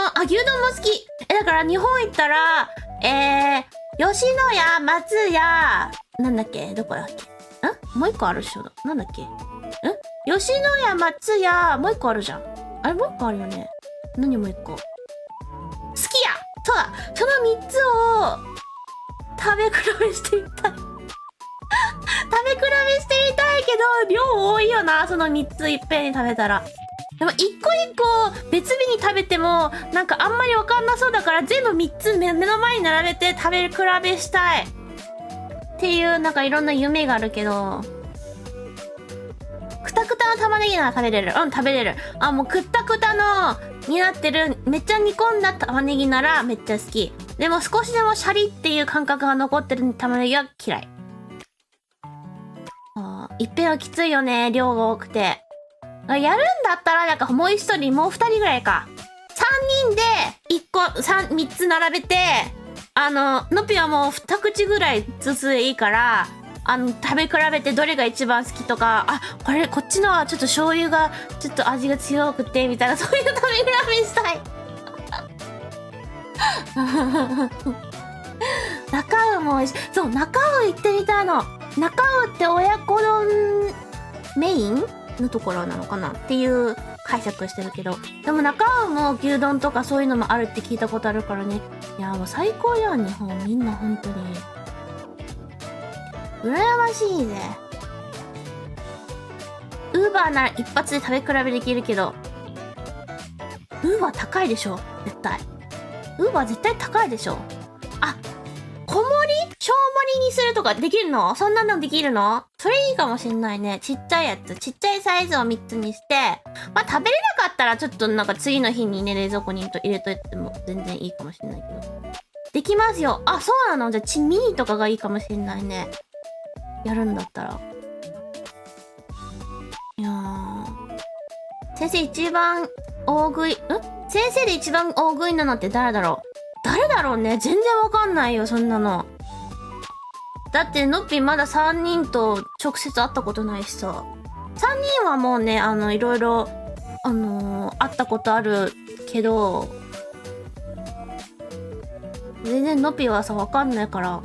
も好き。だから日本行ったら、吉野家、松屋、なんだっけ、どこだっけ、もう一個あるっしょ。なんだっけ、吉野家、松屋、もう一個あるじゃん。あれもう一個あるよね。何もう一個。すき家、そうだ、その3つを食べ比べしてみたいけど量多いよな、その3ついっぺんに食べたら。でも一個一個別日に食べてもなんかあんまりわかんなそうだから、全部3つ目の前に並べて食べ比べしたいっていう、なんかいろんな夢があるけど、くたくたの玉ねぎなら食べれる。食べれる。もうくったくたのになってるめっちゃ煮込んだ玉ねぎならめっちゃ好き。でも少しでもシャリっていう感覚が残ってる玉ねぎは嫌い。いっぺんはきついよね、量が多くて。やるんだったら、なんかもう一人、もう二人ぐらいか。3人で、3つ並べて、のぴはもう2口ぐらいずつでいいから、食べ比べてどれが一番好きとか、あ、こっちのはちょっと醤油が、ちょっと味が強くて、みたいな、そういう食べ比べしたい。中尾も美味しい。そう、中尾行ってみたいの。中尾って親子丼メインのところなのかなっていう解釈してるけど。でも中尾も牛丼とかそういうのもあるって聞いたことあるからね。いや、もう最高じゃん、日本。みんな本当に。羨ましいぜ。ウーバーなら一発で食べ比べできるけど。ウーバー高いでしょ絶対。ウーバー絶対高いでしょ。あ、小盛り小盛りにするとかできるの？そんなのできるの？それいいかもしんないね。ちっちゃいやつ。ちっちゃいサイズを3つにして、まあ、食べれなかったらちょっとなんか次の日にね、冷蔵庫に入れといても全然いいかもしんないけど。できますよ。あ、そうなの？じゃあミニとかがいいかもしんないね。やるんだったら。いやー。先生一番大食い、先生で一番大食いなのって誰だろう？誰だろうね。全然わかんないよ、そんなの。だって、のっぴまだ3人と直接会ったことないしさ。3人はもうね、いろいろ、会ったことあるけど、全然のっぴはさ、わかんないから、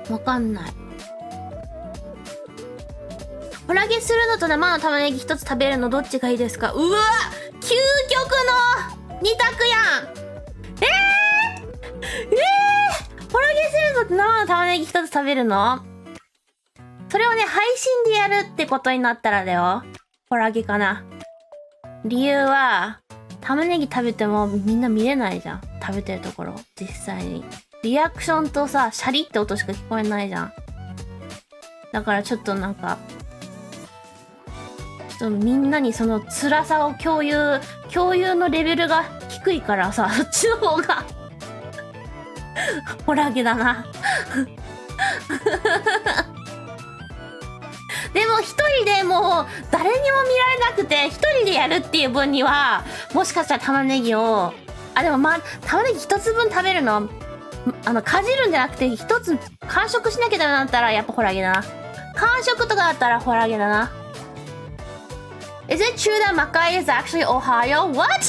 わかんない。おらげするのと生の玉ねぎ一つ食べるのどっちがいいですか？うわ！究極の二択やん！ホラゲするのって生の玉ねぎ一つ食べるの？それをね、配信でやるってことになったらだよ。ホラゲかな。理由は、玉ねぎ食べてもみんな見れないじゃん。食べてるところ。実際に。リアクションとさ、シャリって音しか聞こえないじゃん。だからちょっとなんか、ちょっとみんなにその辛さを共有のレベルが低いからさ、そっちの方がホラゲだなでも一人でもう誰にも見られなくて一人でやるっていう分にはもしかしたら玉ねぎをでも玉ねぎ一つ分食べるのかじるんじゃなくて一つ完食しなきゃダメだったらやっぱホラゲだな。完食とかだったらホラゲだな。Is it true that Makai is actually Ohio? What?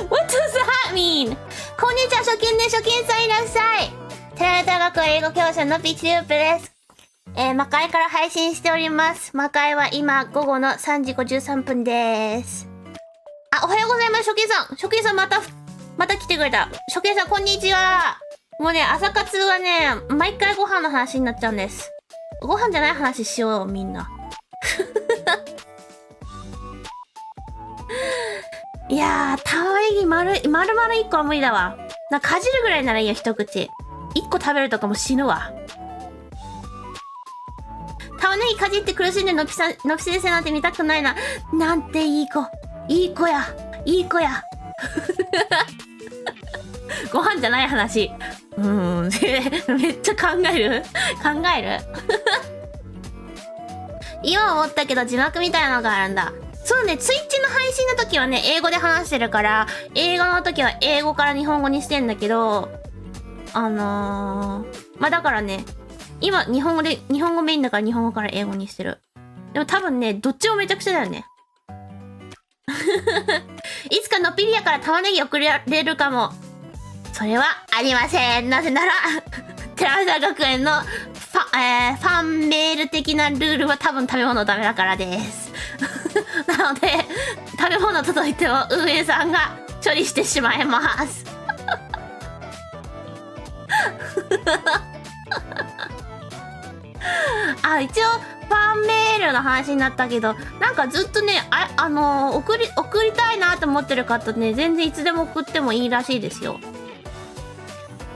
What does that mean? こんにちは、初見で初見さんいらっしゃい。寺根大学英語教師のピチュープです。魔界から配信しております。魔界は今午後の3時53分です。おはようございます、初見さん。初見さんまた来てくれた。初見さんこんにちは。もうね、朝活はね、毎回ご飯の話になっちゃうんです。ご飯じゃない話しよう、みんな。いやー、玉ねぎ丸々1個は無理だわ。かじるぐらいならいいよ、一口。1個食べるとかも死ぬわ。玉ねぎかじって苦しんでのぴ先生なんて見たくないな。なんていい子。いい子や。いい子や。ご飯じゃない話。めっちゃ考える今思ったけど字幕みたいなのがあるんだ。そうね、ツイッチの配信の時はね、英語で話してるから、映画の時は英語から日本語にしてんだけど、まあ、だからね、今、日本語メインだから日本語から英語にしてる。でも多分ね、どっちもめちゃくちゃだよね。いつかのっぴりやから玉ねぎ送れるかも。それはありません。なぜなら、寺田学園のファンメール的なルールは多分食べ物ダメだからです。なので、食べ物届いても運営さんが処理してしまいます。一応、ファンメールの話になったけど、なんかずっとね、送りたいなと思ってる方ね、全然いつでも送ってもいいらしいですよ。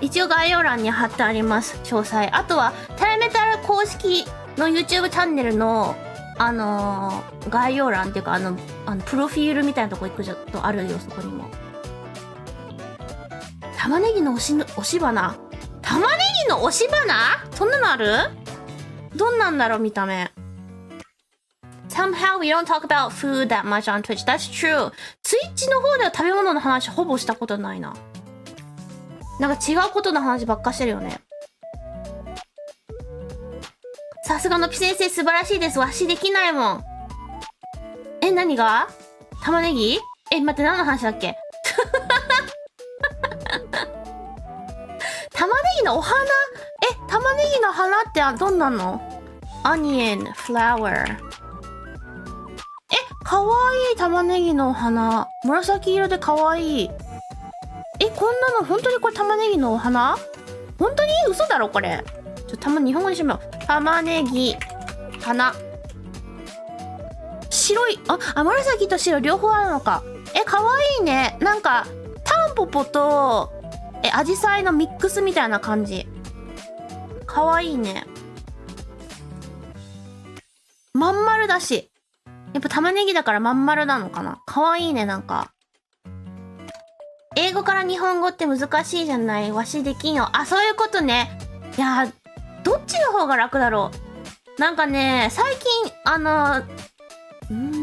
一応概要欄に貼ってあります、詳細。あとは、タラメタル公式の YouTube チャンネルの、概要欄っていうか、プロフィールみたいなとこ行くとあるよ、そこにも。玉ねぎの押し花？玉ねぎの押し花？そんなのある？どんなんだろう、見た目。somehow we don't talk about food that much on Twitch. That's true. Twitch の方では食べ物の話ほぼしたことないな。なんか違うことの話ばっかしてるよね。さすがのピ先生素晴らしいです。わしできないもん。何が？玉ねぎ？待って、何の話だっけ？玉ねぎのお花？玉ねぎの花ってどんなの？ Onion, flower。かわいい玉ねぎのお花。紫色でかわいい。こんなの本当にこれ玉ねぎのお花？本当に？嘘だろこれ。日本語にしてみよう。玉ねぎ、花。白い、紫と白両方あるのか。かわいいね。なんか、タンポポと、アジサイのミックスみたいな感じ。かわいいね。まん丸だし。やっぱ玉ねぎだからまん丸なのかな。かわいいね、なんか。英語から日本語って難しいじゃない。わしできんよ。そういうことね。いやどっちの方が楽だろう。なんかね、最近、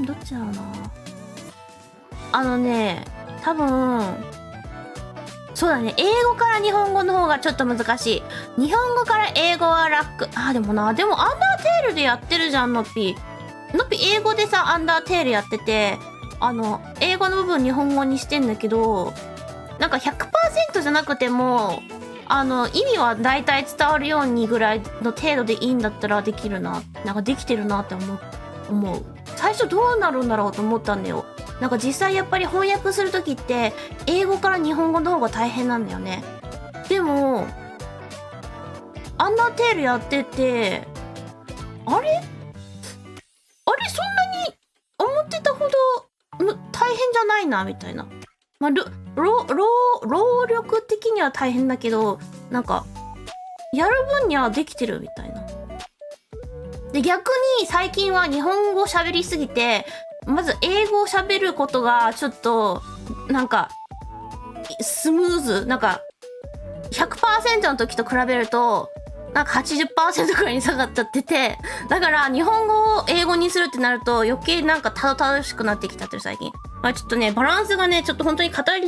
どっちだろうな。多分、そうだね。英語から日本語の方がちょっと難しい。日本語から英語は楽。でもアンダーテールでやってるじゃん、のっぴ。のっぴ英語でさ、アンダーテールやってて、英語の部分日本語にしてんだけど、なんか 100% じゃなくても、意味は大体伝わるようにぐらいの程度でいいんだったらできるな。なんかできてるなって思う。最初どうなるんだろうと思ったんだよ。なんか実際やっぱり翻訳するときって、英語から日本語の方が大変なんだよね。でも、アンダーテールやってて、あれそんなに思ってたほど大変じゃないな、みたいな。労力的には大変だけど、なんか、やる分にはできてるみたいな。で、逆に最近は日本語喋りすぎて、まず英語を喋ることがちょっと、なんか、スムーズ、なんか、100% の時と比べると、なんか 80% くらいに下がっちゃってて、だから日本語を英語にするってなると余計なんかたどたどしくなってきちゃってる最近。ちょっとね、バランスがね、ちょっと本当に偏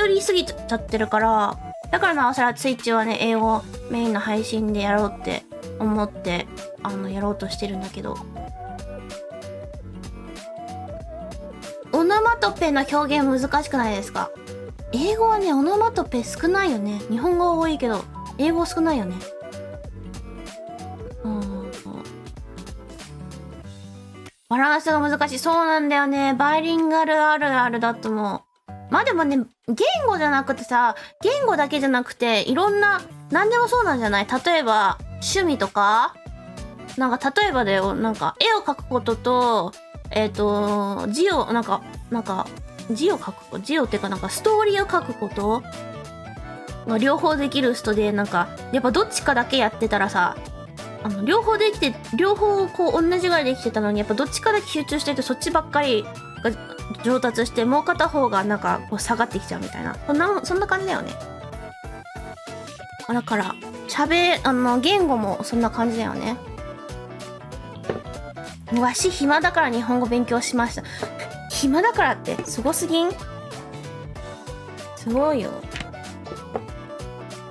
りすぎちゃってるから、だからなおさらツイッチはね、英語メインの配信でやろうって思って、やろうとしてるんだけど。オノマトペの表現難しくないですか？英語はね、オノマトペ少ないよね。日本語多いけど、英語少ないよね。バランスが難しい。そうなんだよね。バイリンガルあるあるだと思う。でもね、言語じゃなくてさ、言語だけじゃなくて、いろんな、何でもそうなんじゃない？例えば、趣味とかなんか、例えばだよ、なんか、絵を描くことと、字を、字をっていうかなんか、ストーリーを書くことが両方できる人で、なんか、やっぱどっちかだけやってたらさ、両方できて、両方こう同じぐらいできてたのに、やっぱどっちかだけ集中してるとそっちばっかりが上達して、もう片方がなんかこう下がってきちゃうみたいな。そんな感じだよね。だから、言語もそんな感じだよね。わし暇だから日本語勉強しました。暇だからってすごすぎん？すごいよ。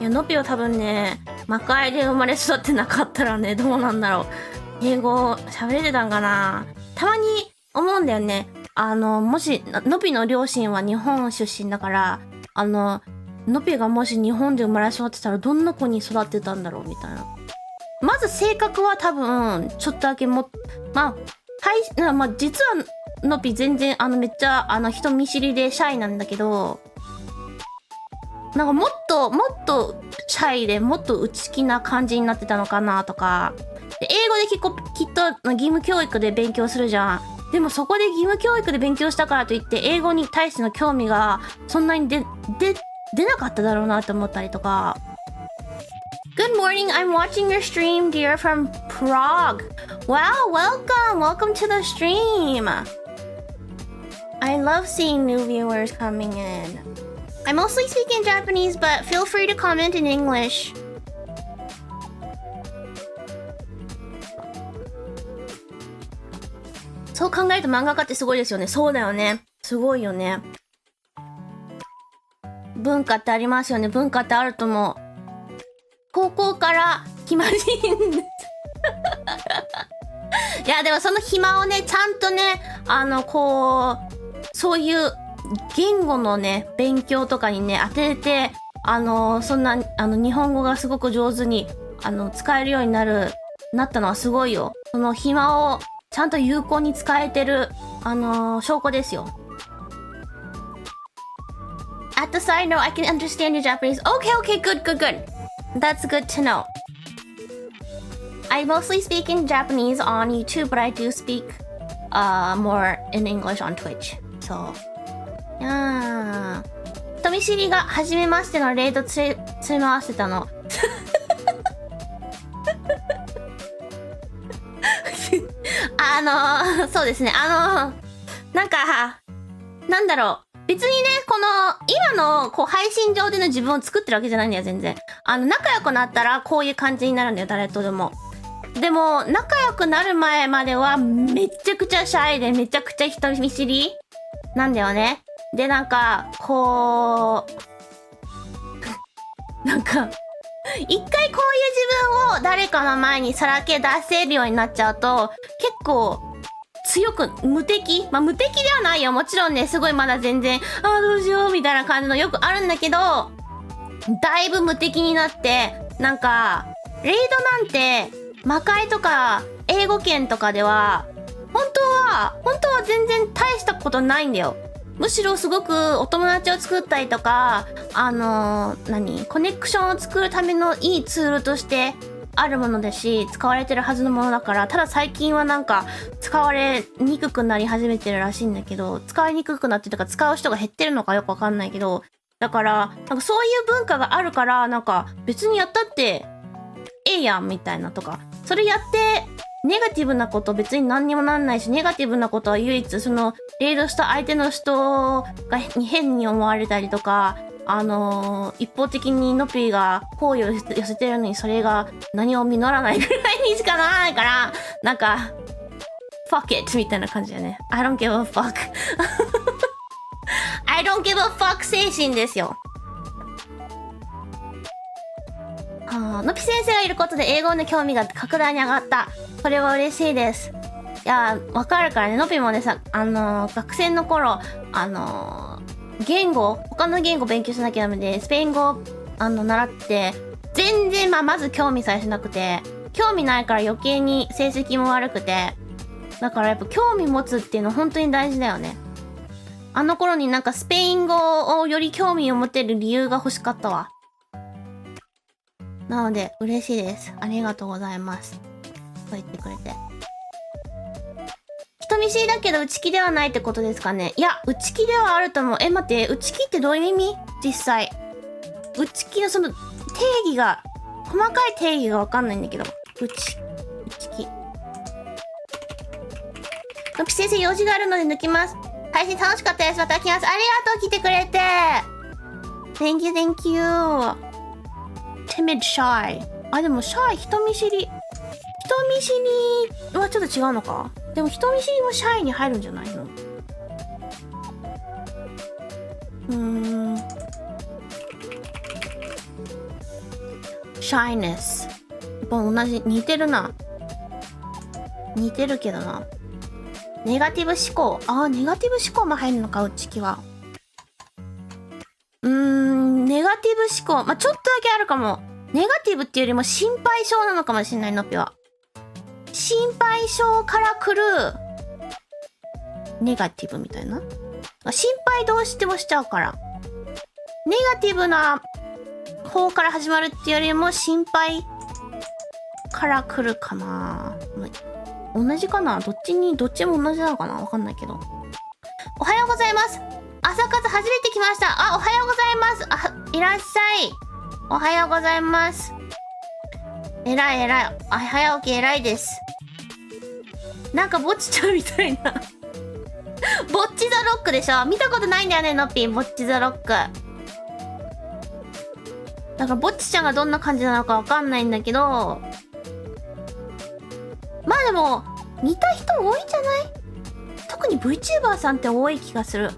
いや、のぴは多分ね、魔界で生まれ育ってなかったらね、どうなんだろう。英語喋れてたんかな。たまに思うんだよね。もし、のぴの両親は日本出身だから、のぴがもし日本で生まれ育ってたらどんな子に育ってたんだろうみたいな。まず性格は多分、ちょっとだけ実はのぴ全然めっちゃ人見知りでシャイなんだけど、なんかもっとシャイでもっと内気な感じになってたのかなとか。で、英語できっと義務教育で勉強するじゃん。でもそこで義務教育で勉強したからといって英語に対しての興味がそんなに出なかっただろうなって思ったりとか。Good morning, I'm watching your stream, dear, from Prague. Wow, welcome to the stream. I love seeing new viewers coming in. I mostly speak in Japanese, but feel free to comment in English. そう考えると漫画家ってすごいですよね。そうだよね。すごいよね。文化ってありますよね。文化ってあると思う。高校から暇人いやでもその暇をねちゃんとねこうそういう言語のね勉強とかにね当ててそんな日本語がすごく上手に使えるようになったのはすごいよ。その暇をちゃんと有効に使えてる証拠ですよ。At the side note, I can understand your Japanese. Okay, good. That's good to know. I mostly speak in Japanese on YouTube, but I do speak more in English on Twitch. So, yeah. 人見知りが初めましてのレイド連れ回してたの。そうですね。なんか、なんだろう。別にね、この、今の、配信上での自分を作ってるわけじゃないんだよ、全然。仲良くなったら、こういう感じになるんだよ、誰とでも。でも、仲良くなる前までは、めちゃくちゃシャイで、めちゃくちゃ人見知りなんだよね。で、なんか、なんか、一回こういう自分を誰かの前にさらけ出せるようになっちゃうと、結構、強く無敵無敵ではないよ。もちろんね、すごいまだ全然、どうしようみたいな感じのよくあるんだけど、だいぶ無敵になって、なんか、レイドなんて、魔界とか、英語圏とかでは、本当は全然大したことないんだよ。むしろすごくお友達を作ったりとか、コネクションを作るためのいいツールとして、あるものだし使われてるはずのものだから、ただ最近はなんか使われにくくなり始めてるらしいんだけど、使いにくくなってるか使う人が減ってるのかよくわかんないけど、だからなんかそういう文化があるから、なんか別にやったってええやんみたいなとか、それやってネガティブなこと別に何にもなんないし、ネガティブなことは唯一そのレイドした相手の人が変に思われたりとか、一方的にノピーが好意を寄せてるのにそれが何も実らないぐらいにしかならないから、なんか、fuck it みたいな感じだよね。I don't give a fuck. I don't give a fuck 精神ですよ。ノピ先生がいることで英語の興味が格段に上がった。これは嬉しいです。いや、わかるからね。ノピもねさ、学生の頃、他の言語勉強しなきゃダメで、スペイン語を習って、全然まず興味さえしなくて、興味ないから余計に成績も悪くて、だからやっぱ興味持つっていうの本当に大事だよね。あの頃になんかスペイン語をより興味を持てる理由が欲しかったわ。なので嬉しいです。ありがとうございます。そう言ってくれて。人見知りだけど内気ではないってことですかね。いや、内気ではあると思う。待って、内気ってどういう意味？実際。内気のその定義が、細かい定義がわかんないんだけど。内気。のぴ先生用事があるので抜きます。配信楽しかったです。また来ます。ありがとう、来てくれて。Thank you. Timid, shy. でも shy、人見知りはちょっと違うのか。でも人見知りもシャイに入るんじゃないの？shyness。やっぱ同じ、似てるな。似てるけどな。ネガティブ思考。ネガティブ思考も入るのか、内気は。ネガティブ思考。ちょっとだけあるかも。ネガティブっていうよりも心配性なのかもしれない、のっぴは。心配性から来るネガティブみたいな。心配どうしてもしちゃうから。ネガティブな方から始まるっていうよりも心配から来るかな。同じかな？どっちも同じなのかな？わかんないけど。おはようございます。朝活初めて来ました。おはようございます。いらっしゃい。おはようございます。えらい。早起き偉いです。なんかぼっちちゃんみたいな。ぼっちザロックでしょ？見たことないんだよね、のっぴー。ぼっちザロック。だからぼっちちゃんがどんな感じなのかわかんないんだけど、でも似た人多いんじゃない？特に VTuber さんって多い気がする。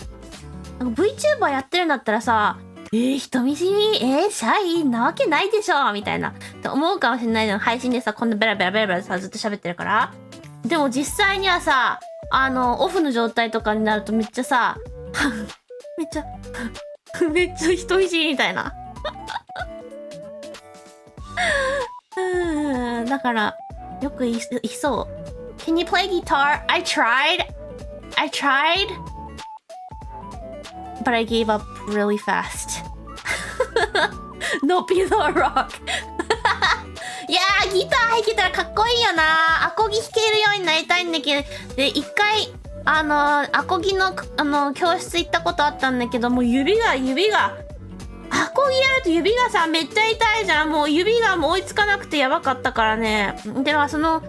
なんか VTuber やってるんだったらさ、人見知りシャイなわけないでしょみたいな。って思うかもしれないじゃん。配信でさ、こんなベラベラベラベラさ、ずっと喋ってるから。でも実際にはさ、オフの状態とかになるとめっちゃさ、めっちゃ人見知りみたいな。だから、よくいそう。Can you play guitar? I tried, but I gave up really fast. No pillow rock. いやー、ギター弾けたらかっこいいよな。アコギ弾けるようになりたいんだけど、で、一回、アコギの、教室行ったことあったんだけど、もう指が、アコギやると指がさ、めっちゃ痛いじゃん。もう指がもう追いつかなくてやばかったからね。でもその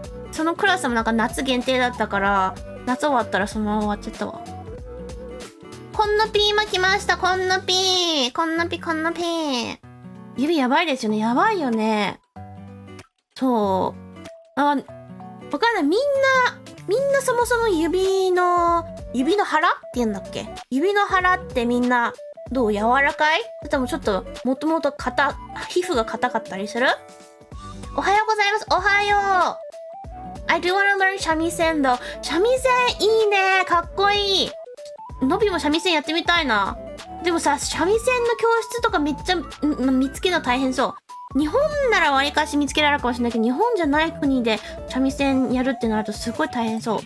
クラスもなんか夏限定だったから、夏終わったらそのまま終わっちゃったわ。こんなピーマ来ました。こんなピー。指やばいですよね。やばいよね。そう。わかんない。みんなそもそも指の腹って言うんだっけ？指の腹ってみんな、どう？柔らかい？それともちょっと、もともと皮膚が硬かったりする？おはようございます。おはよう。I do wanna learn 三味線though。三味線いいね。かっこいい。のびも三味線やってみたいな。でもさ、三味線の教室とかめっちゃ見つけるの大変そう。日本ならわりかし見つけられるかもしれないけど、日本じゃない国で三味線やるってなるとすごい大変そう。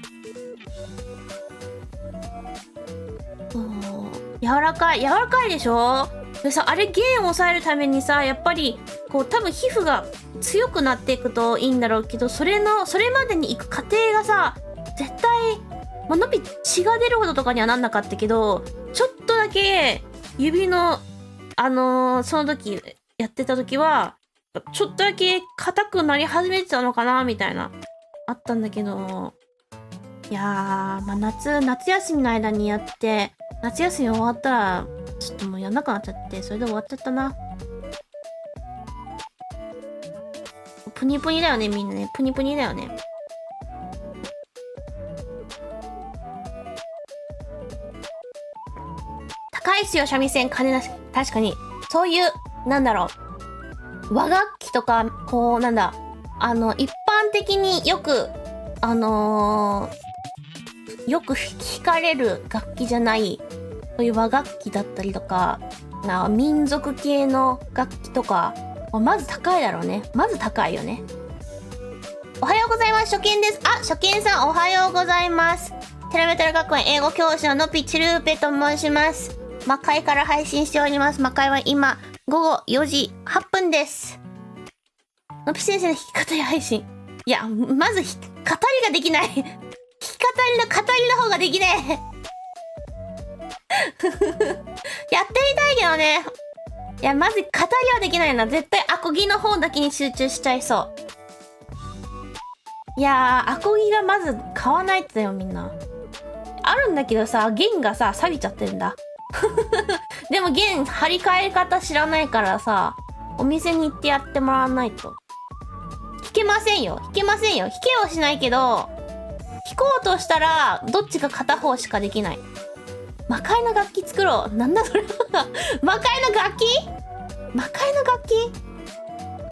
柔らかいでしょ？でさ、あれ弦を抑えるためにさ、やっぱりこう多分皮膚が強くなっていくといいんだろうけど、それまでに行く過程がさ、絶対のび血が出るほどとかにはなんなかったけど、ちょっとだけ指のその時やってた時はちょっとだけ硬くなり始めてたのかなみたいなあったんだけど、いやー、まあ夏休みの間にやって、夏休み終わったらちょっともうやんなくなっちゃって、それで終わっちゃったな。プニプニだよね、みんなね。プニプニだよね。高いっすよ、三味線。金なし。確かに。そういう、なんだろう。和楽器とか、こう、なんだ。一般的によく弾かれる楽器じゃない、そういう和楽器だったりとか、民族系の楽器とか、まず高いだろうね。まず高いよね。おはようございます。初見です。初見さんおはようございます。テラメタル学園英語教師ののぴちるーぺと申します。魔界から配信しております。魔界は今、午後4時8分です。のぴ先生の弾き語り配信。いや、まず語りができない。弾き語りの方ができねえ。やってみたいけどね。いや、まず語りはできないな。絶対アコギの方だけに集中しちゃいそう。いやー、アコギがまず買わないってだよ、みんな。あるんだけどさ、弦がさ、錆びちゃってるんだ。でも弦張り替え方知らないからさ、お店に行ってやってもらわないと。弾けませんよ。弾けはしないけど、弾こうとしたら、どっちか片方しかできない。魔界の楽器作ろう。なんだそれ。魔界の楽器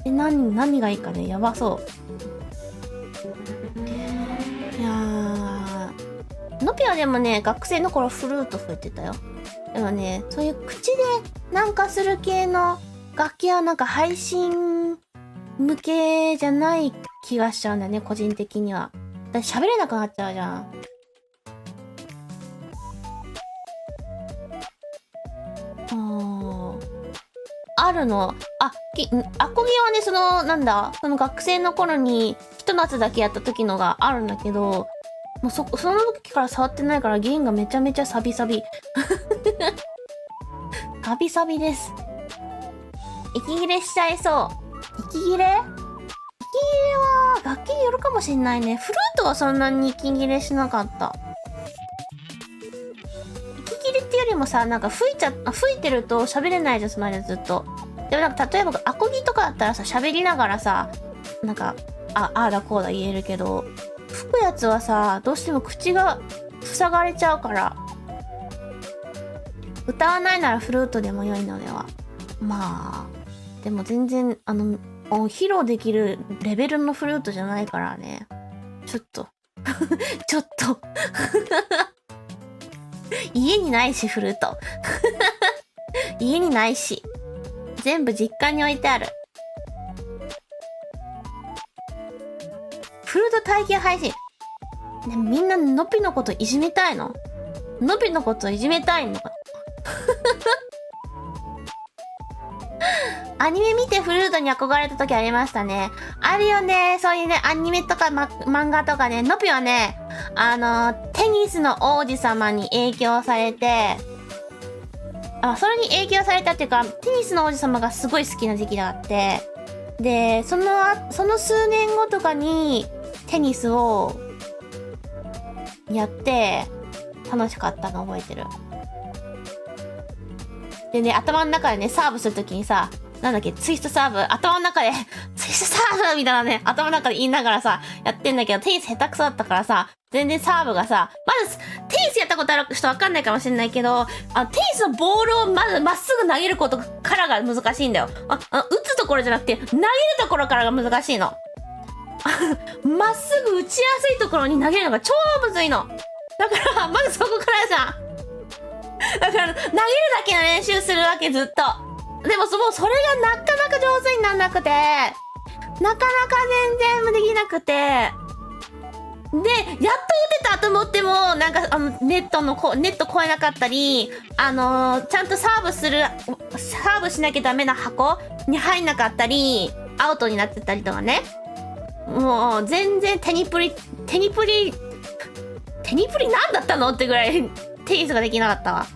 何がいいかね。やばそう。いやー、のぴはでもね、学生の頃フルート吹いてたよ。でもね、そういう口でなんかする系の楽器はなんか配信向けじゃない気がしちゃうんだよね、個人的には。だって喋れなくなっちゃうじゃん。あるの。アコギはね、その学生の頃に一夏だけやった時のがあるんだけど、もうその時から触ってないから弦がめちゃめちゃサビサビ。サビサビです。息切れしちゃいそう。息切れは楽器によるかもしんないね。フルートはそんなに息切れしなかった。息切れってよりもさ、なんか吹いてると喋れないじゃん、その間ずっと。でもなんか例えばアコギとかだったらさ、喋りながらさ、なんかああだこうだ言えるけど、吹くやつはさ、どうしても口が塞がれちゃうから。歌わないならフルートでも良いのでは。まあ、でも全然、披露できるレベルのフルートじゃないからね。ちょっと。ちょっと。家にないし、フルート。家にないし。全部実家に置いてある。フルート体験配信。ね、みんなのぴのこといじめたいの？のぴのこといじめたいのかアニメ見てフルートに憧れた時ありましたね。あるよね。そういうね、アニメとか、漫画とかね、のぴはね、テニスの王子様に影響されて、それに影響されたっていうか、テニスの王子様がすごい好きな時期があって、で、その数年後とかに、テニスを、やって、楽しかったの覚えてる。でね、頭の中でね、サーブするときにさ、なんだっけ、ツイストサーブ、頭の中で、ツイストサーブみたいなね、頭の中で言いながらさ、やってんだけど、テニス下手くそだったからさ、全然サーブがさ、まず、テニスやったことある人わかんないかもしれないけど、テニスのボールをまずまっすぐ投げることからが難しいんだよ。打つところじゃなくて、投げるところからが難しいの。まっすぐ打ちやすいところに投げるのが超むずいの。だから、まずそこからじゃん。だから、投げるだけの練習するわけ、ずっと。でも、もうそれがなかなか上手にならなくて、なかなか全然できなくて、で、やっと打てたと思っても、なんか、ネット越えなかったり、ちゃんとサーブしなきゃダメな箱に入んなかったり、アウトになってたりとかね。もう、全然テニプリなんだったのってぐらい、テニスができなかったわ。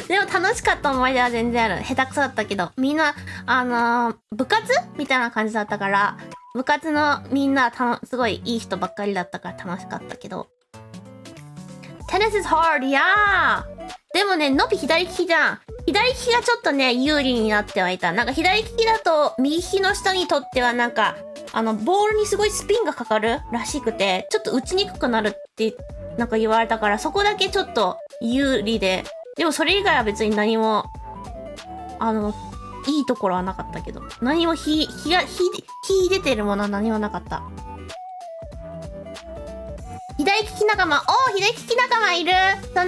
でも楽しかった思い出は全然ある。下手くそだったけど。みんな、部活みたいな感じだったから、部活のみんなすごいいい人ばっかりだったから楽しかったけど。Tennis is hard, yeah! でもね、のび左利きじゃん。左利きがちょっとね、有利になってはいた。なんか左利きだと、右利きの人にとってはなんか、ボールにすごいスピンがかかるらしくて、ちょっと打ちにくくなるってなんか言われたから、そこだけちょっと有利で、でもそれ以外は別に何も、いいところはなかったけど、何も秀でてるものは何もなかった。左利き仲間、左利き仲間いる。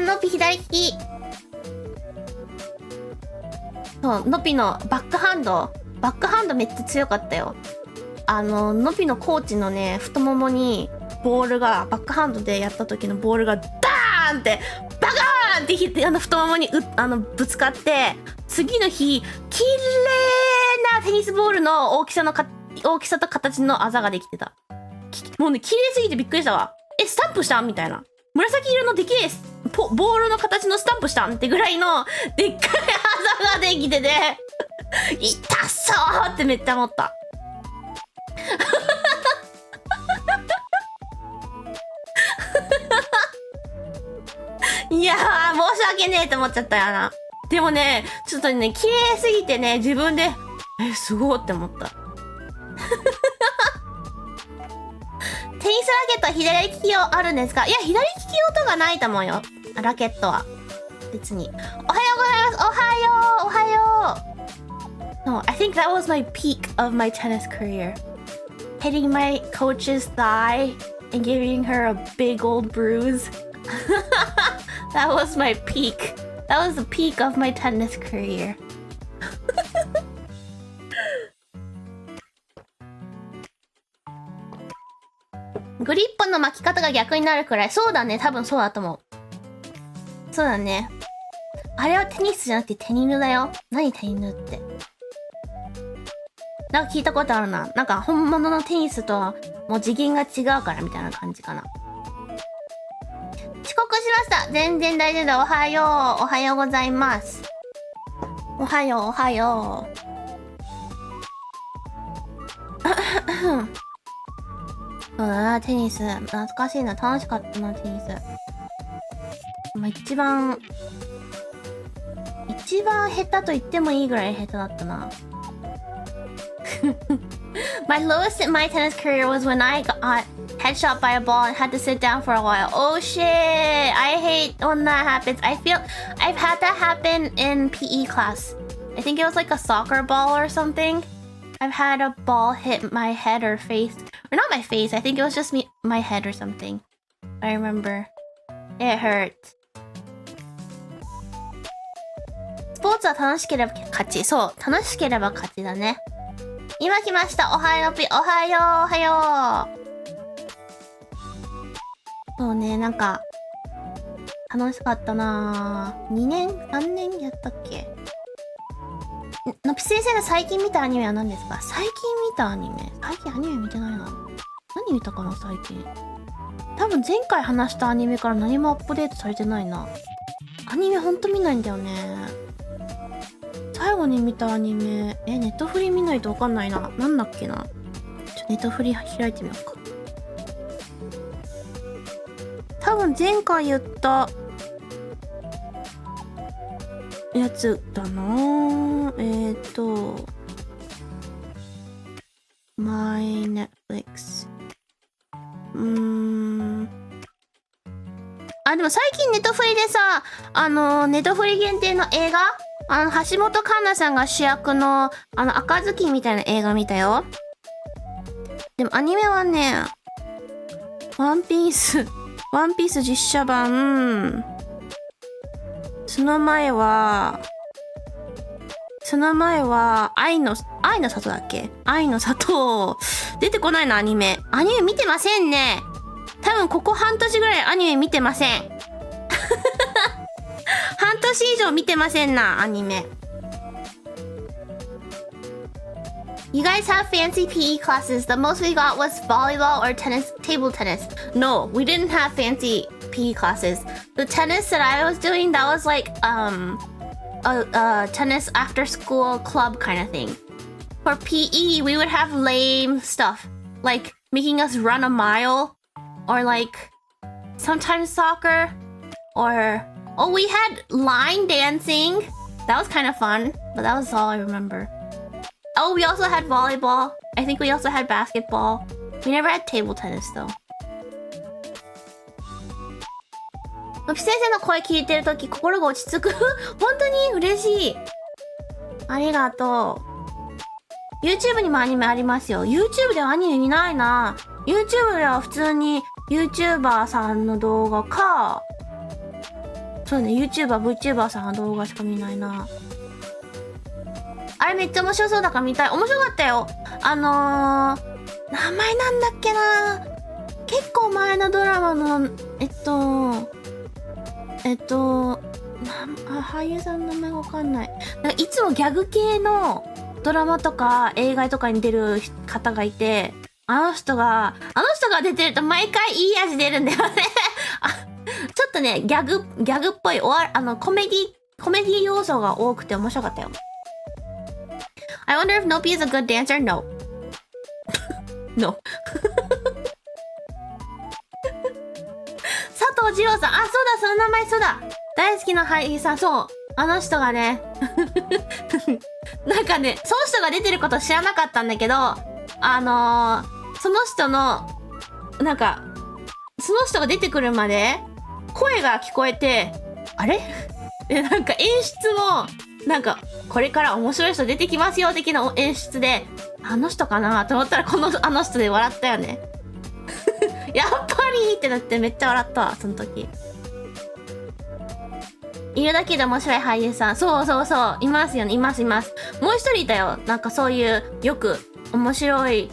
のぴ左利き。そう、のぴのバックハンドめっちゃ強かったよ。のぴのコーチのね、太ももに、ボールが、バックハンドでやった時のボールが、ダーンって、バカーンって太ももにぶつかって、次の日、綺麗なテニスボールの大きさと形のあざができてた。もうね、綺麗すぎてびっくりしたわ。スタンプしたんみたいな。紫色のできれいボールの形のスタンプしたんってぐらいの、でっかいあざができてて、痛そうってめっちゃ思った。いやー、申し訳ねえと思っちゃったよな。でもね、ちょっとね、綺麗すぎてね、自分で、すごーって思った。テニスラケットは左利き用あるんですか？いや、左利き用とかないと思うよ。ラケットは。別に。おはようございます。おはよう。No, I think that was my peak of my tennis career. Hitting my coach's thigh and giving her a big old bruise. That was my peak. That was the peak of my tennis career. グリップの巻き方が逆になるくらい。そうだね。多分そうだと思う。そうだね。あれはテニスじゃなくてテニヌだよ。何テニヌって。なんか聞いたことあるな。なんか本物のテニスともう次元が違うからみたいな感じかな。遅刻しました。全然大丈夫だ。おはよう。おはようございます。おはよう、おはよう。そうだな、テニス。懐かしいな。楽しかったな、テニス。まあ、一番下手と言ってもいいぐらい下手だったな。My lowest in my tennis career was when I got headshot by a ball and had to sit down for a while. Oh shit! I hate when that happens. I feel I've had that happen in PE class. I think it was like a soccer ball or something. I've had a ball hit my head or face. Or not my face, I think it was just my head or something. I remember. It hurt. スポーツは楽しければ勝ち。そう、楽しければ勝ちだね。今来ました。おはようピ、おはよう、おはよう。そうね、なんか、楽しかったなぁ。2年 ?3 年やったっけ？のぴ先生の最近見たアニメは何ですか？最近見たアニメ？最近アニメ見てないな。何見たかな最近。多分前回話したアニメから何もアップデートされてないな。アニメほんと見ないんだよね。最後に見たアニメ、ネットフリ見ないとわかんないな。なんだっけな。ネットフリ開いてみようか。多分前回言ったやつだなぁ。My Netflix。あ、でも最近ネットフリでさ、ネットフリ限定の映画橋本環奈さんが主役の、赤ずきんみたいな映画見たよ。でもアニメはね、ワンピース実写版、その前は、愛の里だっけ？愛の里、出てこないな、アニメ。アニメ見てませんね。多分ここ半年ぐらいアニメ見てません。半年以上見てませんな、アニメ。You guys have fancy PE classes. The most we got was volleyball or tennis, table tennis. No, we didn't have fancy PE classes. The tennis that I was doing, that was like a tennis after school club kind of thing. For PE, we would have lame stuff like making us run a mile, or like sometimes soccer, or we had line dancing. That was kind of fun, but that was all I remember. Oh, we also had volleyball. I think we also had basketball. We never had table tennis though. のぴ先生の声聞いてるとき心が落ち着く。本当に嬉しい。ありがとう。YouTube にもアニメありますよ。YouTube ではアニメ見ないな。YouTube では普通に YouTuber さんの動画か。そうね、VTuber さんの動画しか見ないな。あれめっちゃ面白そうだから見たい。面白かったよ。名前なんだっけな。結構前のドラマの、俳優さんの名前がわかんない。なんかいつもギャグ系のドラマとか映画とかに出る方がいて、あの人が出てると毎回いい味出るんだよね。ちょっとね、ギャグっぽい、コメディ要素が多くて面白かったよ。I wonder if Nopi is a good dancer? No. No. 佐藤二郎さん。あ、そうだ、その名前そうだ。大好きな俳優さん、そう。あの人がね。なんかね、その人が出てること知らなかったんだけど、その人の、なんか、その人が出てくるまで、声が聞こえて、あれ？で、なんか演出も、なんか、これから面白い人出てきますよ的な演出で、あの人かなと思ったらあの人で笑ったよね。やっぱりってなってめっちゃ笑ったわ、その時。いるだけで面白い俳優さん。そうそうそう。いますよね。います。もう一人いたよ。なんかそういう、よく面白い、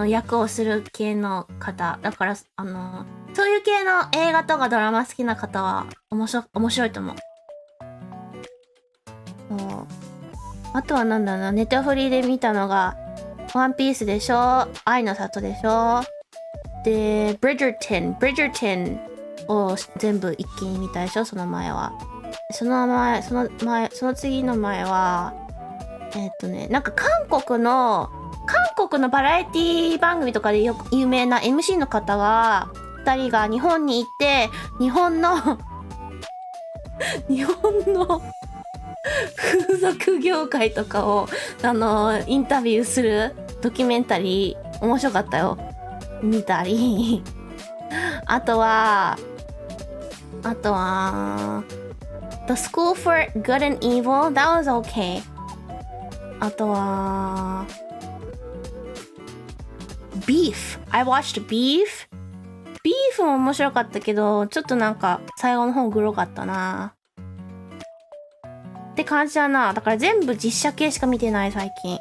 役をする系の方。だから、そういう系の映画とかドラマ好きな方は、面白いと思う。あとはなんだろうな、ネタフリで見たのが、ワンピースでしょ、愛の里でしょ、で、ブリジャーテンを全部一気に見たでしょ、その前は。その次の前は、なんか韓国のバラエティ番組とかでよく有名な MC の方が、2人が日本に行って、日本の風俗業界とかをインタビューするドキュメンタリー面白かったよ。見たりあとは The School for Good and Evil, that was okay. あとは Beef, I watched Beef. Beef も面白かったけど、ちょっとなんか最後の方グロかったなって感じだな。だから全部実写系しか見てない最近。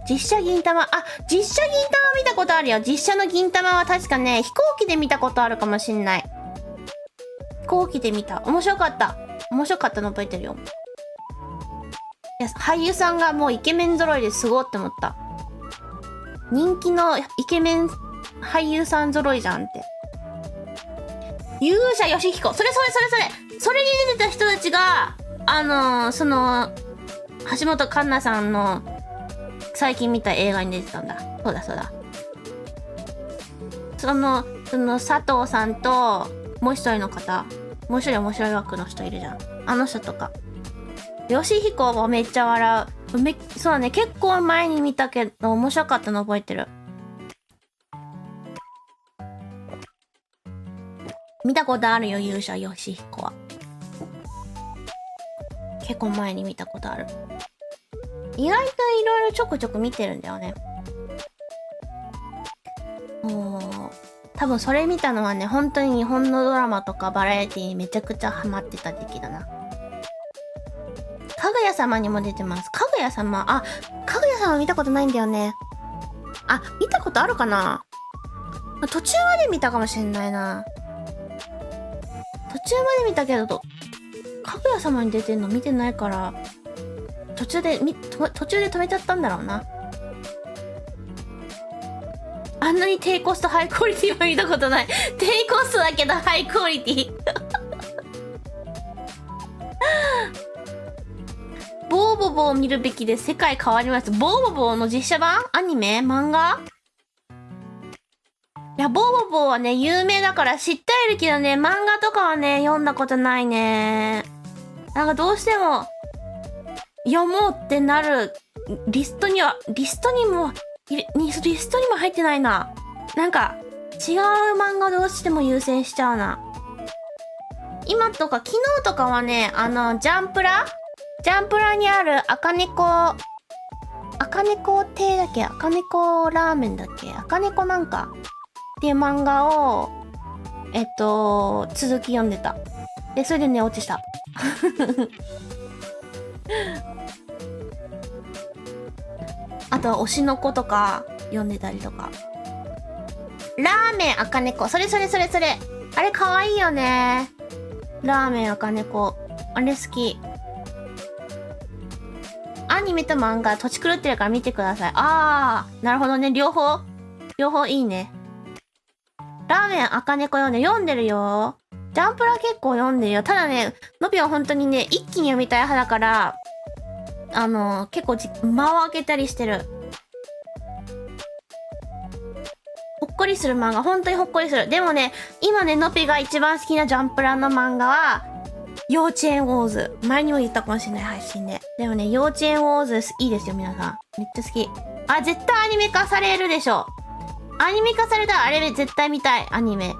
実写銀玉、実写銀玉見たことあるよ。実写の銀玉は確かね、飛行機で見たことあるかもしんない。飛行機で見た。面白かった。面白かったの覚えてるよ。いや、俳優さんがもうイケメン揃いですごいって思った。人気のイケメン俳優さん揃いじゃんって。勇者ヨシヒコ。それに出てた人たちが、その、橋本環奈さんの最近見た映画に出てたんだ。そうだ。その佐藤さんと、もう一人の方、もう一人面白い枠の人いるじゃん。あの人とか。ヨシヒコもめっちゃ笑う。そうだね、結構前に見たけど、面白かったの覚えてる。見たことあるよ、勇者ヨシヒコは。結構前に見たことある。意外といろいろちょくちょく見てるんだよね。多分それ見たのはね、本当に日本のドラマとかバラエティにめちゃくちゃハマってた時期だな。かぐや様にも出てます。かぐや様、かぐや様見たことないんだよね。見たことあるかな？途中まで見たかもしんないな。途中まで見たけど、かぐや様に出てんの見てないから、途中で止めちゃったんだろうな。あんなに低コストハイクオリティは見たことない。低コストだけどハイクオリティ。ボーボボを見るべきで世界変わります。ボーボボの実写版？アニメ？漫画？いや、ボーボボはね、有名だから知っているけどね、漫画とかはね、読んだことないね。なんかどうしても、読もうってなる、リストにも入ってないな。なんか、違う漫画どうしても優先しちゃうな。今とか、昨日とかはね、ジャンプラにある赤猫亭だっけ？赤猫ラーメンだっけ？赤猫なんかっていう漫画を、続き読んでた。で、それで寝落ちした。あとは推しの子とか読んでたりとか。ラーメン赤猫。それ。あれ可愛いよね。ラーメン赤猫。あれ好き。アニメと漫画、土地狂ってるから見てください。なるほどね。両方いいね。ラーメン赤猫読んでるよ。ジャンプラ結構読んでるよ。ただね、のびは本当にね、一気に読みたい派だから、結構間を空けたりしてる。ほっこりする漫画、本当にほっこりする。でもね、今ね、のびが一番好きなジャンプラの漫画は、幼稚園ウォーズ。前にも言ったかもしれない配信で。でもね、幼稚園ウォーズいいですよ、皆さん。めっちゃ好き。絶対アニメ化されるでしょ。アニメ化されたらあれ絶対見たい、アニメ。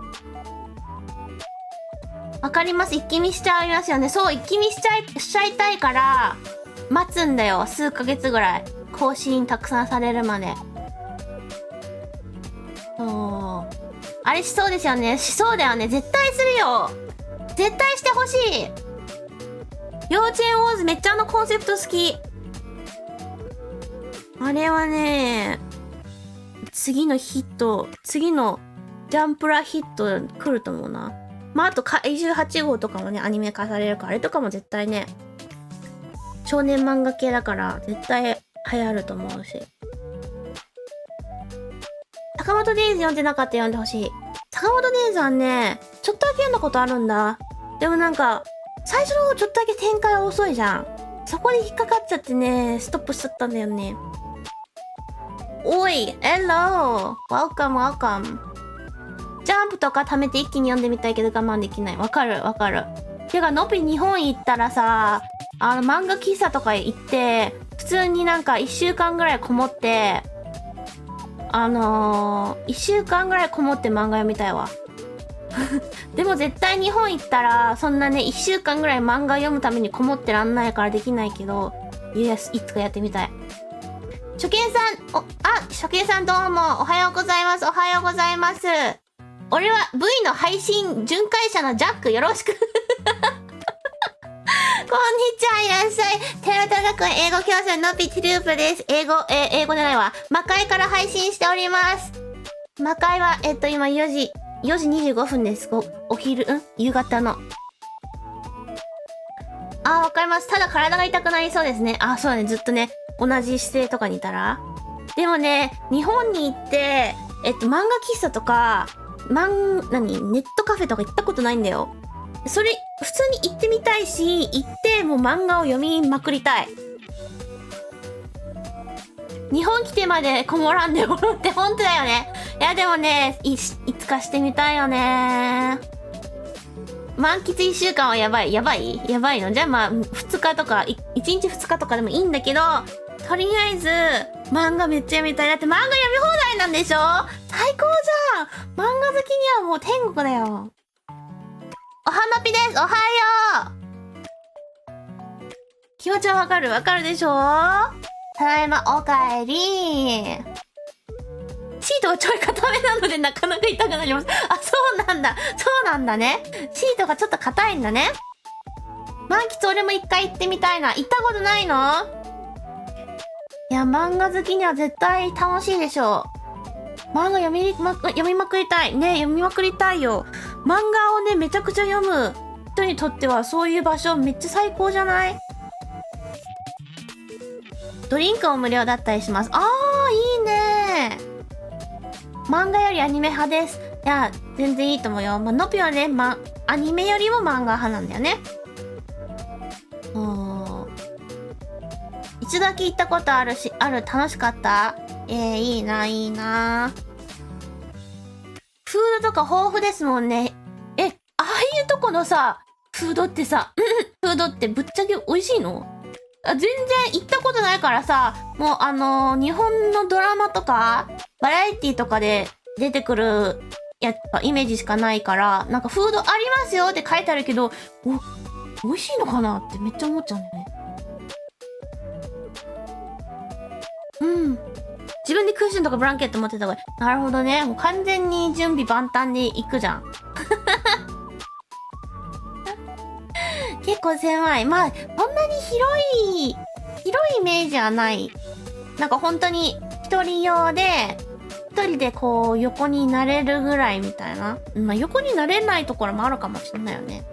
わかります。一気見しちゃいますよね。そう、一気見しちゃいたいから、待つんだよ。数ヶ月ぐらい。更新たくさんされるまで。そう。あれしそうですよね。しそうだよね。絶対するよ。絶対してほしい。幼稚園ウォーズめっちゃコンセプト好き。あれはね、次のジャンプラヒット来ると思うな。あと怪獣8号とかもね、アニメ化されるから、あれとかも絶対ね、少年漫画系だから絶対流行ると思うし。坂本デイズ読んでなかったら読んでほしい。坂本デイズはね、ちょっとだけ読んだことあるんだ。でもなんか、最初の方ちょっとだけ展開遅いじゃん。そこで引っかかっちゃってね、ストップしちゃったんだよね。おい、hello! welcome. ジャンプとか貯めて一気に読んでみたいけど我慢できない。わかる。てか、のび日本行ったらさ、漫画喫茶とか行って、普通になんか1週間ぐらいこもって、1週間ぐらいこもって漫画読みたいわ。でも絶対日本行ったら、そんなね、1週間ぐらい漫画読むためにこもってらんないからできないけど、いつかやってみたい。初見さん、初見さんどうも、おはようございます、おはようございます。俺は V の配信巡回者のジャックよろしく。こんにちは、いらっしゃい。テラタ学園英語教師のピチループです。英語じゃないわ。魔界から配信しております。魔界は、今4時25分です。夕方の。わかります。ただ体が痛くなりそうですね。そうだね。ずっとね、同じ姿勢とかにいたら。でもね、日本に行って、漫画喫茶とか、ネットカフェとか行ったことないんだよ。それ、普通に行ってみたいし、行ってもう漫画を読みまくりたい。日本来てまでこもらんでもらって本当だよね。いやでもね、いつかしてみたいよね。満喫1週間はやばいの。じゃあまあ、2日とか、1日2日とかでもいいんだけど、とりあえず、漫画めっちゃ読みたい。だって漫画読み放題なんでしょ？最高じゃん！漫画好きにはもう天国だよ。おはまぴです。おはよう。気持ちはわかるでしょ？ただいまおかえり。シートがちょい硬めなのでなかなか痛くなります。そうなんだね。シートがちょっと硬いんだね。満喫俺も一回行ってみたいな。行ったことないの？いや、漫画好きには絶対楽しいでしょう。漫画読みまくりたい。ね、読みまくりたいよ。漫画をね、めちゃくちゃ読む人にとってはそういう場所めっちゃ最高じゃない？ドリンクも無料だったりします。いいね。漫画よりアニメ派です。いや、全然いいと思うよ。のぴはね、アニメよりも漫画派なんだよね。一度だけ行ったことある、楽しかった？いいな。フードとか豊富ですもんね。ああいうとこのさ、フードってぶっちゃけ美味しいの？全然行ったことないからさ、もう日本のドラマとか、バラエティとかで出てくるイメージしかないから、なんかフードありますよって書いてあるけど、美味しいのかなってめっちゃ思っちゃうんだよね。自分でクッションとかブランケット持ってた方がいい。なるほどね。もう完全に準備万端で行くじゃん。結構狭い。まあ、そんなに広いイメージはない。なんか本当に一人用で、一人でこう横になれるぐらいみたいな。まあ横になれないところもあるかもしれないよね。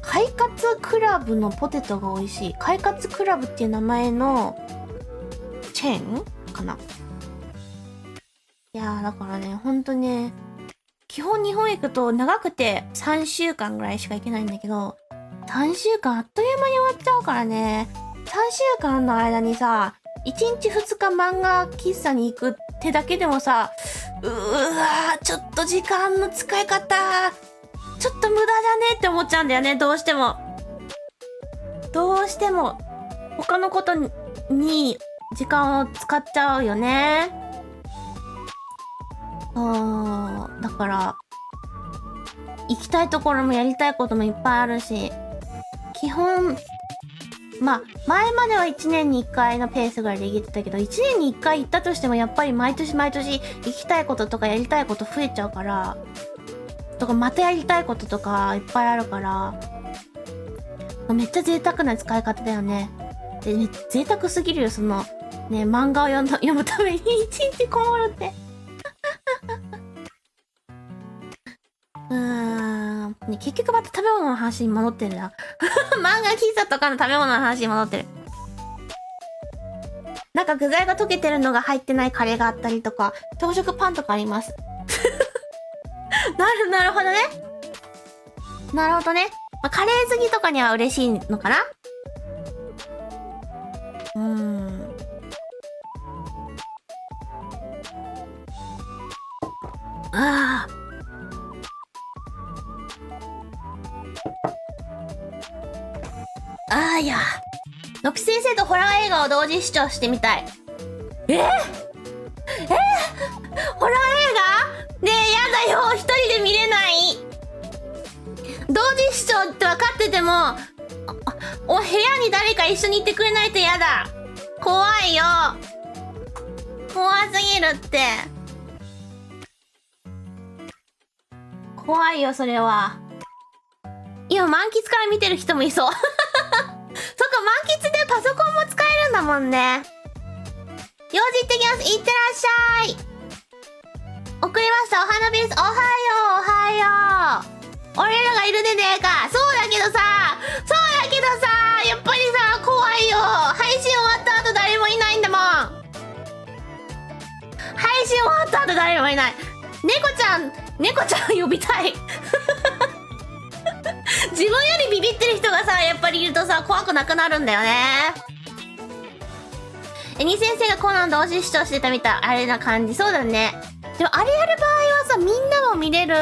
快活クラブのポテトが美味しい。快活クラブっていう名前のチェーンかな。いやーだからね、ほんとね、基本日本行くと長くて3週間ぐらいしか行けないんだけど、3週間あっという間に終わっちゃうからね。3週間の間にさ、1日2日漫画喫茶に行くってだけでもさ、ちょっと時間の使い方、ちょっと無駄じゃねって思っちゃうんだよね、どうしても。他のことに時間を使っちゃうよね。だから、行きたいところもやりたいこともいっぱいあるし、基本、前までは1年に1回のペースぐらいで行けてたけど、1年に1回行ったとしてもやっぱり毎年行きたいこととかやりたいこと増えちゃうから、またやりたいこととかいっぱいあるから、めっちゃ贅沢な使い方だよね。で、贅沢すぎるよ、漫画を読むために一日こもるって。結局また食べ物の話に戻ってるな。漫画喫茶とかの食べ物の話に戻ってる。なんか具材が溶けてるのが入ってないカレーがあったりとか、朝食パンとかあります。なるほどね。なるほどね。カレー好きとかには嬉しいのかな？あーいや。のぴ先生とホラー映画を同時視聴してみたい。ホラー映画ねえ、やだよ。一人で見れない。同時視聴って分かってても、部屋に誰か一緒にいてくれないとやだ。怖いよ。怖すぎるって。怖いよ、それは。今、満喫から見てる人もいそう。そっか、満喫でパソコンも使えるんだもんね。用事行ってきます。いってらっしゃい。送りました。お花ビース。おはよう、おはよう。俺らがいるでねえか。そうだけどさ、やっぱりさ、怖いよ。配信終わった後誰もいないんだもん。配信終わった後誰もいない。猫ちゃん呼びたい。自分よりビビってる人がさ、やっぱりいるとさ、怖くなくなるんだよね。に先生がコナン同時視聴してたみたい。あれな感じ。そうだね。でもあれやる場合はさ、みんなも見れる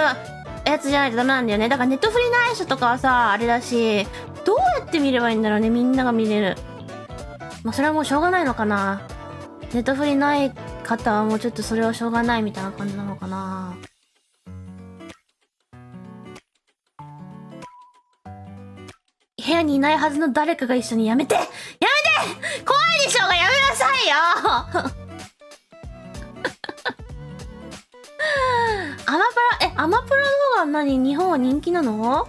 やつじゃないとダメなんだよね。だからネットフリない人とかはさ、あれだし、どうやって見ればいいんだろうね。みんなが見れる。まあそれはもうしょうがないのかな。ネットフリない方はもうちょっとそれはしょうがないみたいな感じなのかな。部屋にいないはずの誰かが一緒にやめて怖いでしょうがやめなさいよ。アマプラの方が日本は人気なの？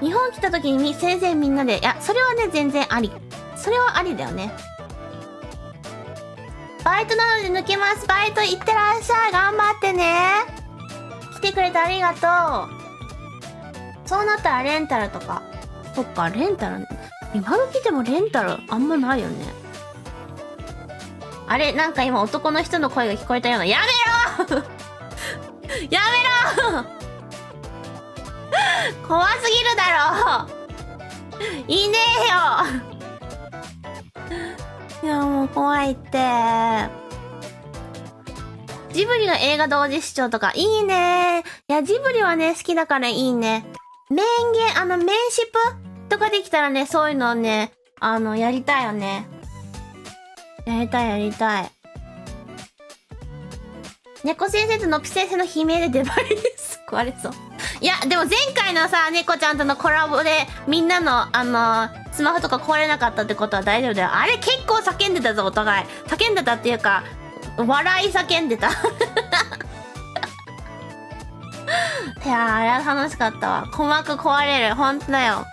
日本来た時に先生みんなで、いや、それはね、全然あり。それはありだよね。バイトなので抜けます。バイト行ってらっしゃい。頑張ってね。来てくれてありがとう。そうなったらレンタルとか。そっか、レンタルね。今時でもレンタルあんまないよね。あれ、なんか今男の人の声が聞こえたような。やめろやめろ怖すぎるだろいねえよいや、もう怖いって。ジブリの映画同時視聴とかいいね。いや、ジブリはね、好きだからいいね。メンシップとかできたらね、そういうのをね、やりたいよね。やりたい。猫先生とのぴ先生の悲鳴で出張りです。壊れそう。いや、でも前回のさ、猫ちゃんとのコラボで、みんなの、スマホとか壊れなかったってことは大丈夫だよ。あれ結構叫んでたぞ、お互い。叫んでたっていうか、笑い叫んでた。いやー、あれは楽しかったわ。鼓膜壊れる。ほんとだよ。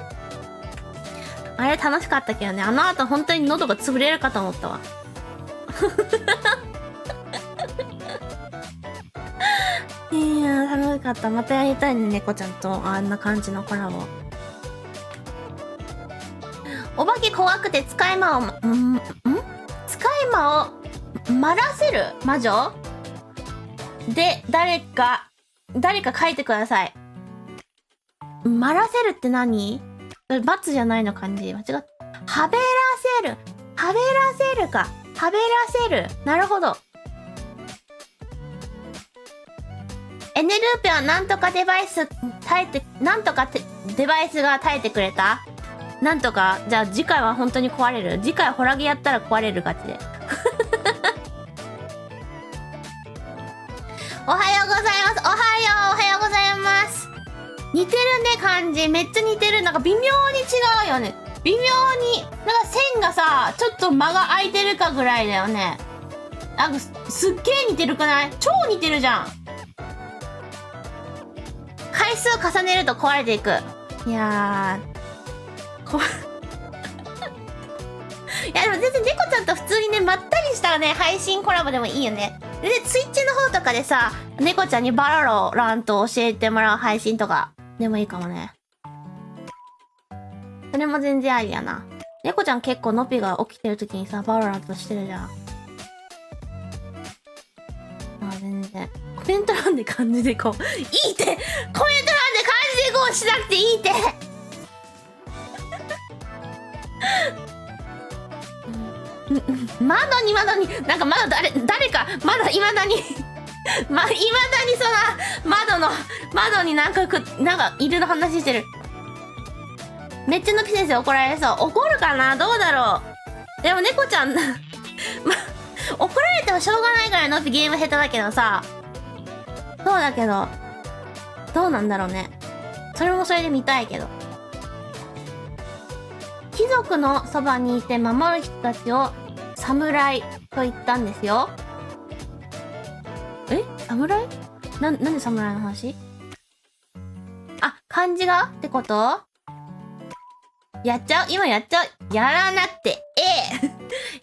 あれ楽しかったけどね。あの後本当に喉が潰れるかと思ったわ。いやー、楽しかった。またやりたいね、猫ちゃんとあんな感じのコラボ。お化け怖くて使い魔を、使い魔を、まらせる魔女で、誰か書いてください。まらせるって何？バツじゃないの漢字。間違った。はべらせるか。はべらせる。なるほど。エネルーペはなんとかデバイスデバイスが耐えてくれた？なんとか、じゃあ次回は本当に壊れる？次回ホラゲやったら壊れるガチで。おはようございます。おはようございます。似てるね、漢字。めっちゃ似てる。なんか微妙に違うよね。微妙に。なんか線がさ、ちょっと間が空いてるかぐらいだよね。なんかすっげー似てるくない？超似てるじゃん。回数重ねると壊れていく。いやー。いやでも全然猫ちゃんと普通にね、まったりしたね、配信コラボでもいいよね。で、ツイッチの方とかでさ、猫ちゃんにバラロランと教えてもらう配信とかでもいいかもね。それも全然ありやな。猫ちゃん結構ノピが起きてる時にさ、バロラントしてるじゃん。あ、全然。コメント欄で漢字でこう、いいって！コメント欄で漢字でこうしなくていいって！窓になんか誰かまだ未だにその窓になんかいるの話してる。めっちゃのぴ先生怒られそう。怒るかな、どうだろう。でも猫ちゃんま、怒られてもしょうがないからのぴゲーム下手だけどさ。そうだけど、どうなんだろうね。それもそれで見たいけど。貴族のそばにいて守る人たちを侍と言ったんですよ。え？侍？なんで侍の話？あ、漢字がってこと？やっちゃう？今やっちゃう？やらなくて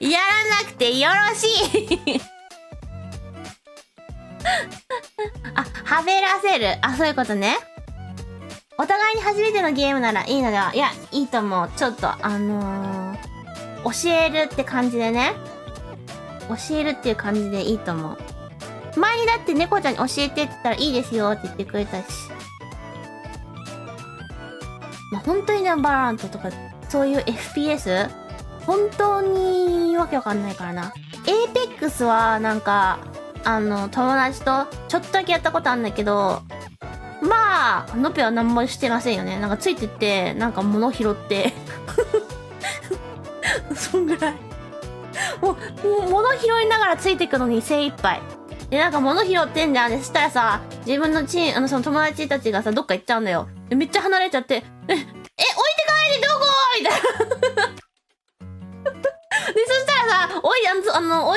やらなくてよろしいあ、はべらせる。あ、そういうことね。お互いに初めてのゲームならいいのでは？いや、いいと思う。ちょっと教えるって感じでね。教えるっていう感じでいいと思う。前にだって猫ちゃんに教えてって言ったらいいですよって言ってくれたし。まあ、本当にね、バラントとか、そういう FPS？ 本当にわけわかんないからな。エーペックスはなんか、友達とちょっとだけやったことあるんだけど、まあ、のぴは何もしてませんよね。なんかついてって、なんか物拾って、そんぐらい。もう物拾いながらついてくのに精一杯。で、なんか物拾ってんじゃん。で、そしたらさ、自分のその友達たちがさ、どっか行っちゃうんだよ。で、めっちゃ離れちゃって、置いて帰れどこみたいな。で、そしたらさ、追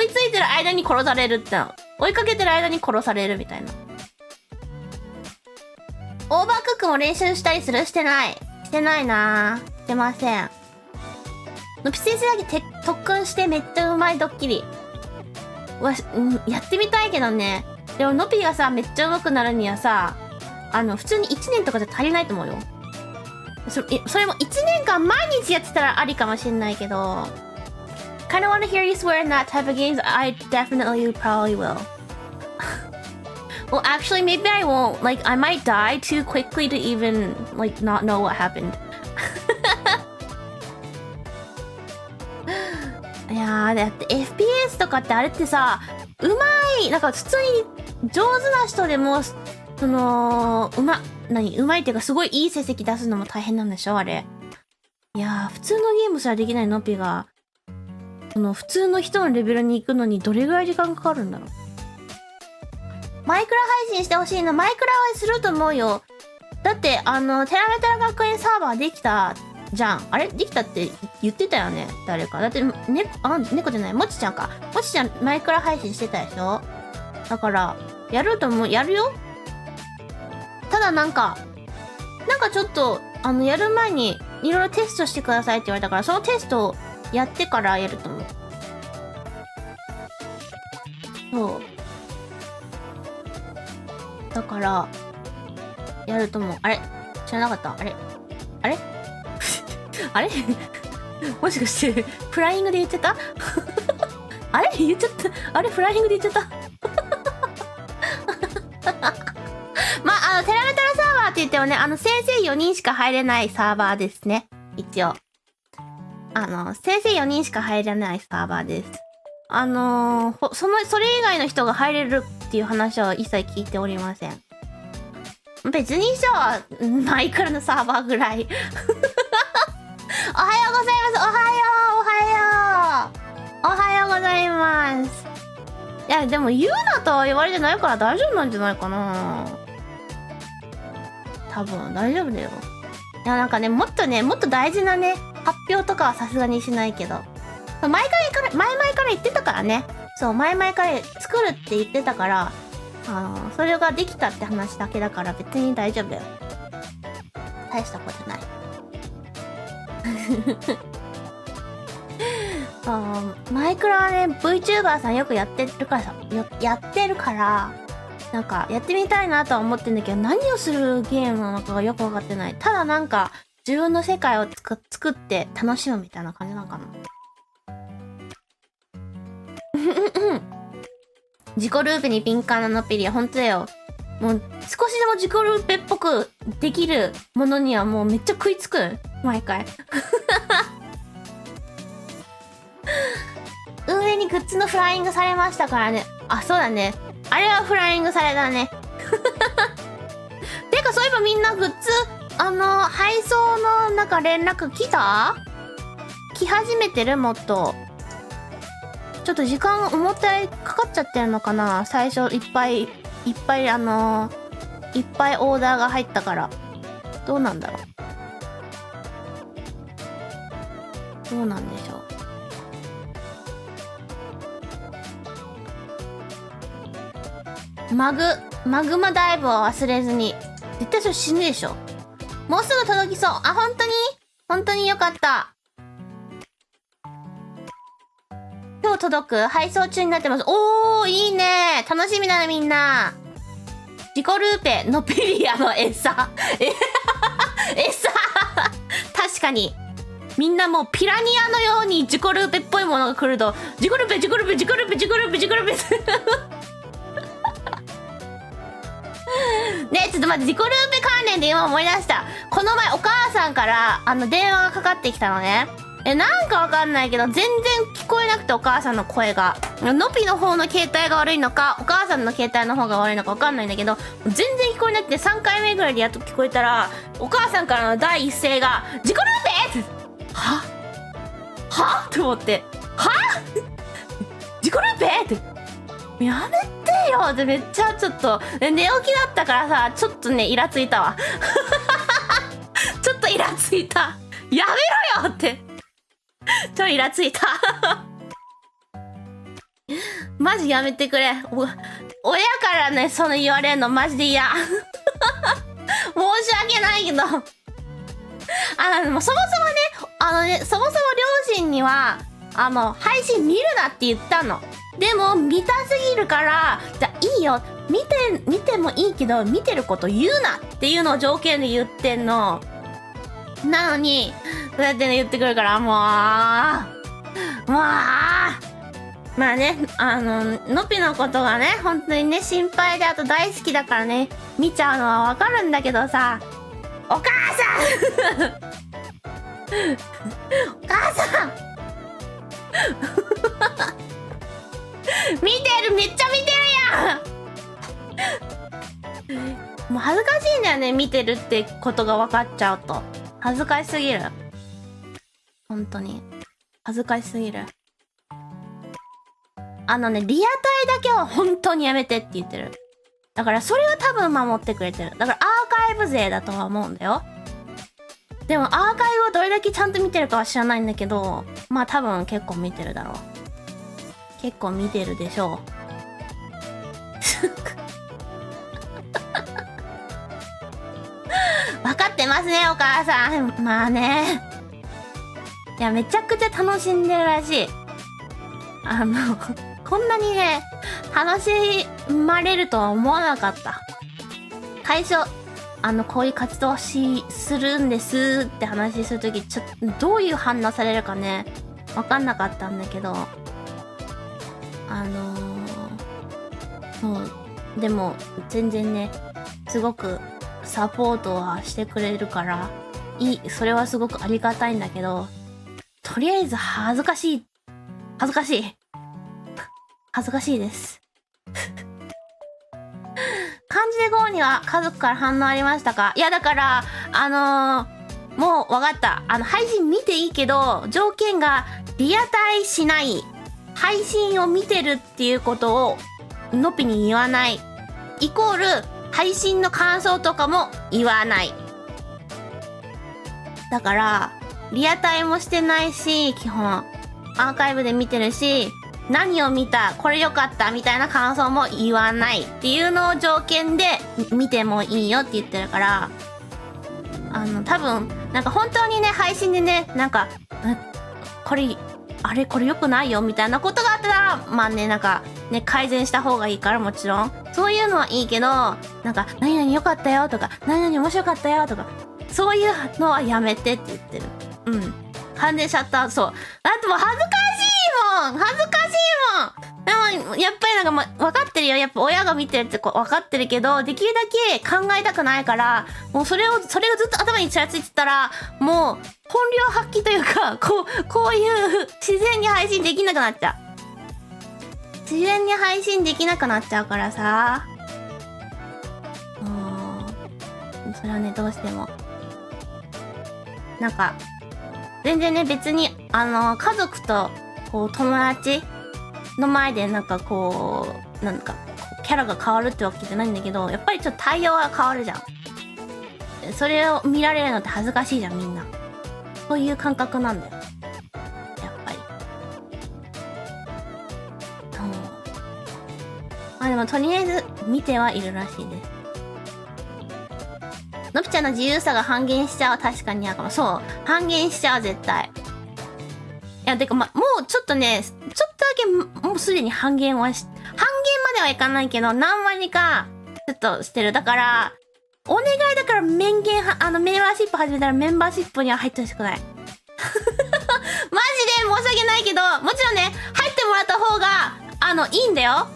いついてる間に殺されるっての。追いかけてる間に殺されるみたいな。オーバークックも練習したりする？してない。してないなぁ。してません。のぴ先生だけ特訓してめっちゃうまいドッキリ。やってみたいけどね。でものぴがさ、めっちゃ上手くなるにはさ、普通に1年とかじゃ足りないと思うよ。それも1年間毎日やってたらありかもしんないけど。Kinda wanna hear you swear in that type of games. I definitely probably will. Well, actually, maybe I won't. Like, I might die too quickly to even, like, not know what happened. いやー、だって FPS とかってあれってさ、うまい、なんか普通に上手な人でも、うまいっていうかすごいいい成績出すのも大変なんでしょあれ。いやー、普通のゲームすらできないのぴが、普通の人のレベルに行くのにどれぐらい時間かかるんだろう。マイクラ配信してほしいの。マイクラはすると思うよ。だって、テラメタラ学園サーバーできたじゃん。あれできたって言ってたよね。誰か。だって、猫じゃない。もちちゃんか。もちちゃんマイクラ配信してたでしょ？だから、やると思う。やるよ？ただなんかちょっと、やる前に、いろいろテストしてくださいって言われたから、そのテストをやってからやると思う。そう。だから、やると思う。あれ？知らなかった？あれあれもしかして、フライングで言っちゃったあれ言っちゃった。あれフライングで言っちゃったまあ、テラメタラサーバーって言ってもね、先生4人しか入れないサーバーですね。一応。先生4人しか入れないサーバーです。それ以外の人が入れるっていう話は一切聞いておりません。別にじゃあ、マイクラのサーバーぐらい。おはようございます。おはようございます。いや、でも言うなとは言われてないから大丈夫なんじゃないかな。多分大丈夫だよ。いや、なんかね、もっと大事なね、発表とかはさすがにしないけど。前々から言ってたからね。そう、前々から作るって言ってたから、それができたって話だけだから別に大丈夫だよ。大したことない。マイクラはね、VTuber さんよくやってるから、なんかやってみたいなとは思ってんだけど、何をするゲームなのかがよくわかってない。ただなんか、自分の世界を作って楽しむみたいな感じなのかな。自己ループに敏感なのっぺりは本当だよ。もう少しでも自己ループっぽくできるものにはもうめっちゃ食いつく。毎回。運営にグッズのフライングされましたからね。あ、そうだね。あれはフライングされたね。てかそういえばみんなグッズ配送のなんか連絡来始めてる？もっと。ちょっと時間思ったよりかかっちゃってるのかな？最初いっぱいオーダーが入ったから。どうなんだろう。どうなんでしょう。マグマダイブを忘れずに。絶対それ死ぬでしょ。もうすぐ届きそう。あ、本当によかった。今日届く？配送中になってます。おー、いいね。楽しみだね、みんな。ジコルーペのピリアの餌。餌確かに。みんなもうピラニアのようにジコルーペっぽいものが来ると、ジコルーペ。ね、ちょっと待って、ジコルーペ関連で今思い出した。この前お母さんから電話がかかってきたのね。なんかわかんないけど、全然聞こえなくて、お母さんの声が。のぴの方の携帯が悪いのか、お母さんの携帯の方が悪いのかわかんないんだけど、全然聞こえなくて、3回目ぐらいでやっと聞こえたら、お母さんからの第一声が、ジコルーペって、はって思って、ジコルーペって、やめてよってめっちゃちょっと、寝起きだったからさ、ちょっとね、イラついたわ。ちょっとイラついた。やめろよって。イラついた。マジやめてくれ。親からね、その言われるのマジで嫌。申し訳ないけど。そもそもね、そもそも両親には、配信見るなって言ったの。でも、見たすぎるから、じゃあいいよ。見てもいいけど、見てること言うなっていうのを条件で言ってんの。なのに、そうやってね、言ってくるから、まあね、のぴのことがね、本当にね、心配で、あと大好きだからね、見ちゃうのはわかるんだけどさ、お母さんお母さん見てる、めっちゃ見てるやん。もう恥ずかしいんだよね、見てるってことが分かっちゃうと。恥ずかしすぎる。本当に。恥ずかしすぎる。リアタイだけは本当にやめてって言ってる。だからそれは多分守ってくれてる。だからアーカイブ勢だとは思うんだよ。でもアーカイブをどれだけちゃんと見てるかは知らないんだけど、まあ多分結構見てるだろう。結構見てるでしょう。分かってますね、お母さん。まあね。いや、めちゃくちゃ楽しんでるらしい。こんなにね、楽しまれるとは思わなかった。最初、こういう活動するんですって話するとき、どういう反応されるかね、わかんなかったんだけど、そう、でも、全然ね、すごくサポートはしてくれるから、それはすごくありがたいんだけど、とりあえず恥ずかしいです。漢字で5には家族から反応ありましたか？いや、だから、もうわかった。配信見ていいけど、条件がリアタイしない。配信を見てるっていうことを、のぴに言わない。イコール、配信の感想とかも言わない。だから、リアタイもしてないし、基本。アーカイブで見てるし、何を見た、これ良かったみたいな感想も言わないっていうのを条件で見てもいいよって言ってるから、多分、なんか本当にね、配信でね、なんか、これ良くないよみたいなことがあったら、まあね、なんか、ね、改善した方がいいからもちろん。そういうのはいいけど、なんか、何々良かったよとか、何々面白かったよとか、そういうのはやめてって言ってる。うん。完全シャットアウト、そう。だってもう恥ずかしいもん。でも、やっぱりなんか分かってるよ。やっぱ親が見てるって分かってるけど、できるだけ考えたくないから、もうそれがずっと頭にちらついてたら、もう、本領発揮というか、こういう自然に配信できなくなっちゃう。自然に配信できなくなっちゃうからさ。それはね、どうしてもなんか全然ね別に家族とこう友達の前でなんかこうなんかキャラが変わるってわけじゃないんだけど、やっぱりちょっと対応は変わるじゃん。それを見られるのって恥ずかしいじゃんみんな。そういう感覚なんだよやっぱり。でもとりあえず見てはいるらしいです。のぴちゃんの自由さが半減しちゃう。確かにそう半減しちゃう絶対。いやてかもうちょっとねちょっとだけもうすでに半減まではいかないけど何割かちょっとしてる。だからお願いだからメンバーシップ始めたらメンバーシップには入ってほしくない。マジで申し訳ないけど、もちろんね入ってもらった方がいいんだよ。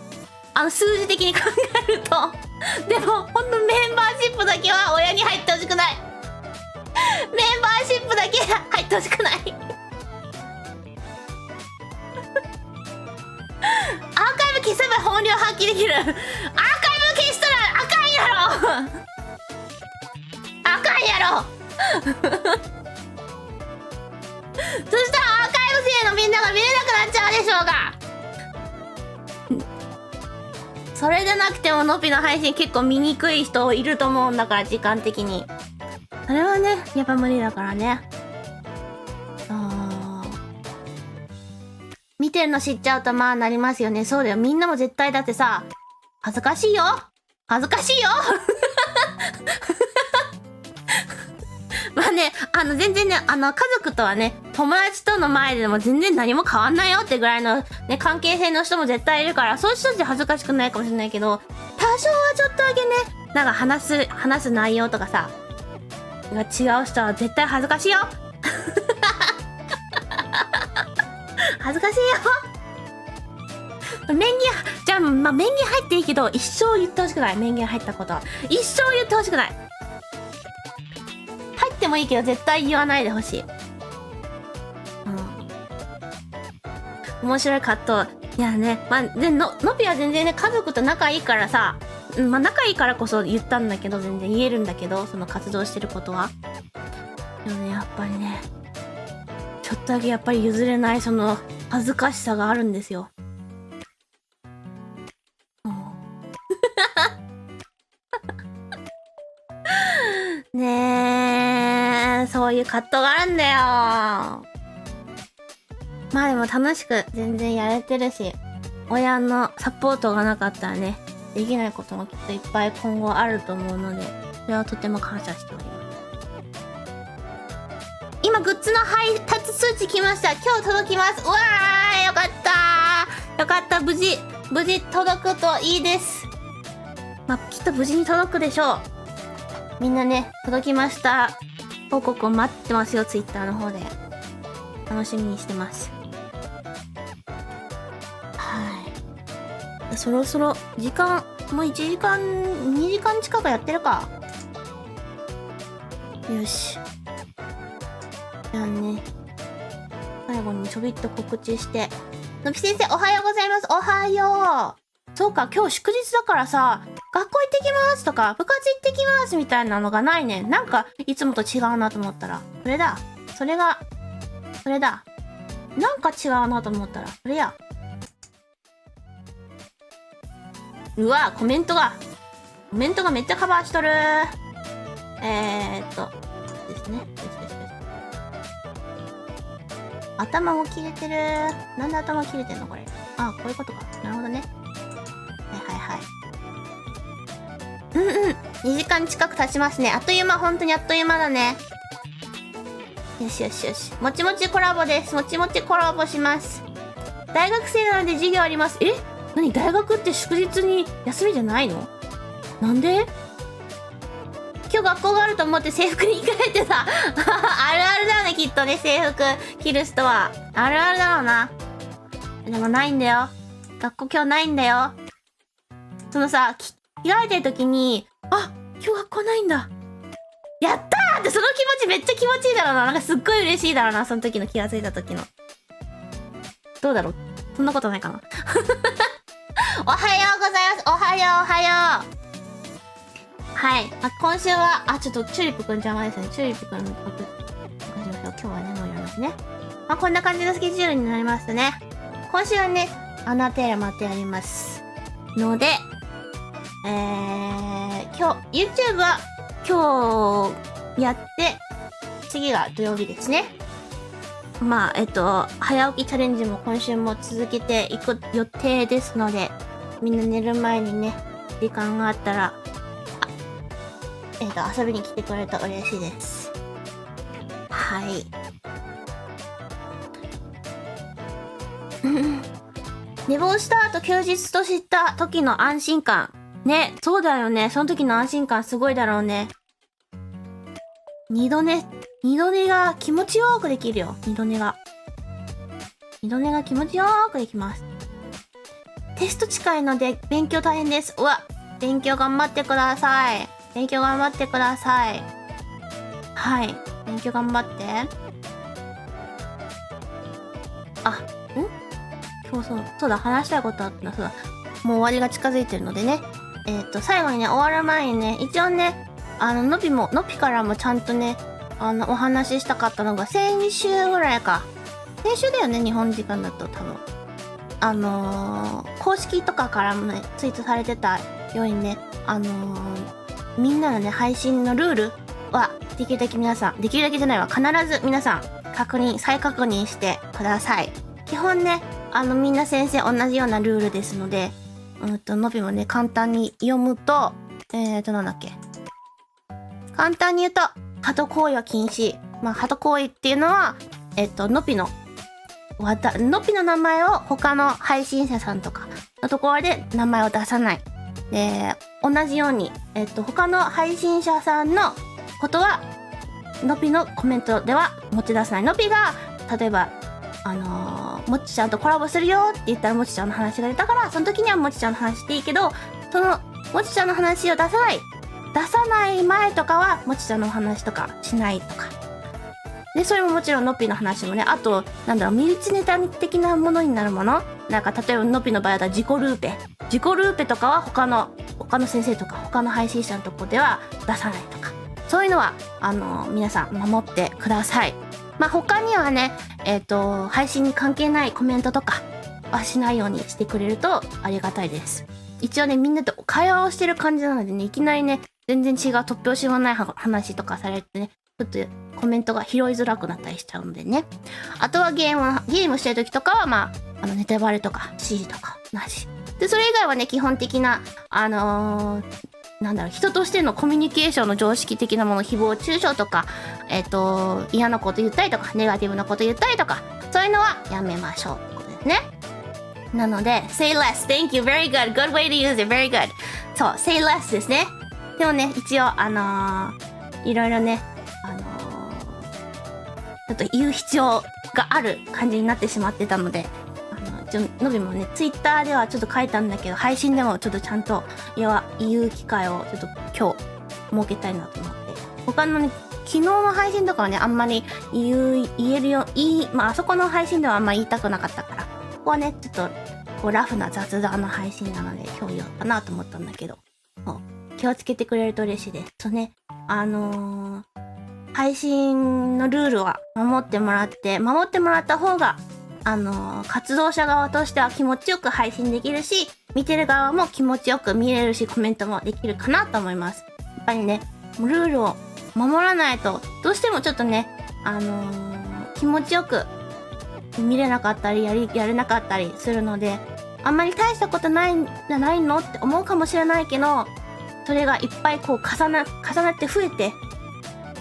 数字的に考えると。でもほんとメンバーシップだけは親に入ってほしくない。メンバーシップだけ入ってほしくない。アーカイブ消せば本領発揮できる。アーカイブ消したらあかんやろ。あかんやろ。そしたらアーカイブ生のみんなが見れなくなっちゃうでしょうが。それでなくてものぴの配信結構見にくい人いると思うんだから、時間的に。それはねやっぱ無理だからね。見てるの知っちゃうとまあなりますよね。そうだよ、みんなも絶対だってさ、恥ずかしいよ恥ずかしいよまあね全然ね家族とはね友達との前でも全然何も変わんないよってぐらいのね関係性の人も絶対いるから、そういう人たち恥ずかしくないかもしれないけど、多少はちょっとだけねなんか話す内容とかさが違う人は絶対恥ずかしいよ恥ずかしいよ。じゃあまあ面言入っていいけど一生言ってほしくない。面言入ったことは一生言ってほしくない。入ってもいいけど絶対言わないでほしい。面白い葛藤。いやね、まあでのぴは全然ね家族と仲いいからさ、まあ仲いいからこそ言ったんだけど、全然言えるんだけど、その活動してることは。でもねやっぱりねちょっとだけやっぱり譲れないその恥ずかしさがあるんですよ。ねえ、そういう葛藤があるんだよ。まあでも楽しく全然やれてるし、親のサポートがなかったらねできないこともきっといっぱい今後あると思うので、それはとても感謝しております。今グッズの配達通知来ました。今日届きます。うわーよかったよかった。無事届くといいです。まあきっと無事に届くでしょう。みんなね届きました報告を待ってますよ。ツイッターの方で楽しみにしてます。はい、そろそろ時間もう1時間2時間近くやってるか。よし、じゃあね最後にちょびっと告知して。のぴ先生おはようございます。おはよう。そうか今日祝日だからさ、学校行ってきますとか部活行ってきますみたいなのがないね。なんかいつもと違うなと思ったらそれだ。なんか違うなと思ったらそれや。うわコメントがめっちゃカバーしとる。ですね。頭も切れてる。なんで頭切れてんのこれ。あ、こういうことか。なるほどね。はい。2時間近く経ちますね。あっという間、本当にあっという間だね。よし。もちもちコラボです。もちもちコラボします。大学生なので授業あります。え？何？大学って祝日に休みじゃないの？なんで？今日学校があると思って制服に着替えてた。あるあるだよね、きっとね、制服着る人は。あるあるだろうな。でもないんだよ。学校今日ないんだよ。そのさ、着替えてる時に、あ、今日学校ないんだ。やったーってその気持ちめっちゃ気持ちいいだろうな。なんかすっごい嬉しいだろうな、その時の気がついた時の。どうだろう？そんなことないかな。おはようございます。おはよう。はい。今週は、ちょっとチューリップくん邪魔ですね。チューリップくんの今日はね、もうやりますね。まあ、こんな感じのスケジュールになりますね。今週はね、アナテーマとやります。ので、今日、YouTube は今日やって、次が土曜日ですね。まあ、早起きチャレンジも今週も続けていく予定ですので、みんな寝る前にね、時間があったら、遊びに来てくれると嬉しいです。はい。寝坊した後休日と知った時の安心感。ね、そうだよね。その時の安心感すごいだろうね。二度寝が気持ちよくできるよ。二度寝が気持ちよくできます。テスト近いので勉強大変です。うわ、勉強頑張ってください。はい。勉強頑張って。そうだ、話したいことあったな。そうだ。もう終わりが近づいてるのでね。最後にね、終わる前にね、一応ね、のぴからもちゃんとね、お話ししたかったのが、先週ぐらいか。先週だよね、日本時間だと多分。公式とかからもね、ツイートされてたようにね、みんなのね、配信のルールは、できるだけ皆さん、できるだけじゃないわ、必ず皆さん、再確認してください。基本ね、みんな先生同じようなルールですので、のびもね、簡単に読むと、なんだっけ。簡単に言うと、鳩行為は禁止。まあ、鳩行為っていうのは、のぴの名前を他の配信者さんとかのところで名前を出さない。で、同じように、他の配信者さんのことは、のぴのコメントでは持ち出さない。のぴが、例えば、もちちゃんとコラボするよって言ったらもちちゃんの話が出たから、その時にはもちちゃんの話していいけど、その、もちちゃんの話を出さない前とかは、もちちゃんのお話とかしないとか。で、それももちろんのっぴの話もね、あと、身内ネタ的なものになるものなんか、例えばのっぴの場合だったら自己ルーペとかは他の先生とか、他の配信者のとこでは出さないとか。そういうのは、皆さん守ってください。まあ、他にはね、配信に関係ないコメントとかはしないようにしてくれるとありがたいです。一応ね、みんなと会話をしてる感じなのでね、いきなりね、全然違う突拍子もない話とかされてね、ちょっとコメントが拾いづらくなったりしちゃうのでね。あとはゲームしてる時とかは、まあ、ネタバレとか指示とかなし。で、それ以外はね、基本的な、人としてのコミュニケーションの常識的なもの、誹謗中傷とか、嫌なこと言ったりとか、ネガティブなこと言ったりとか、そういうのはやめましょうってことですね。なので、say less. Thank you. Very good. Good way to use it. Very good. そう、say less ですね。でもね、一応、いろいろね、ちょっと言う必要がある感じになってしまってたので、のびもね、ツイッターではちょっと書いたんだけど、配信でもちょっとちゃんと言う機会をちょっと今日設けたいなと思って。他のね、昨日の配信とかはね、あんまり言えるよ、まあ、あそこの配信ではあんまり言いたくなかったから、ここはね、ちょっと、こう、ラフな雑談の配信なので、今日言おうかなと思ったんだけど、気をつけてくれると嬉しいです。そうね、配信のルールは守ってもらった方が、活動者側としては気持ちよく配信できるし、見てる側も気持ちよく見れるし、コメントもできるかなと思います。やっぱりね、ルールを守らないと、どうしてもちょっとね、気持ちよく見れなかったり、やれなかったりするので、あんまり大したことないんじゃないのって思うかもしれないけど、それがいっぱいこう重なって増えて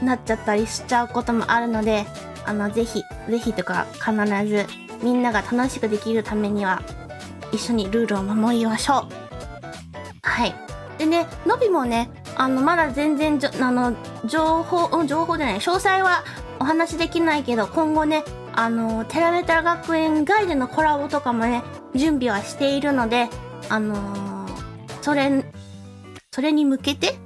なっちゃったりしちゃうこともあるので、ぜひとか必ずみんなが楽しくできるためには一緒にルールを守りましょう。はい。でね、のびもね、まだ全然情報じゃない、詳細はお話しできないけど、今後ね、テラメタラ学園外でのコラボとかもね、準備はしているので、それに向けて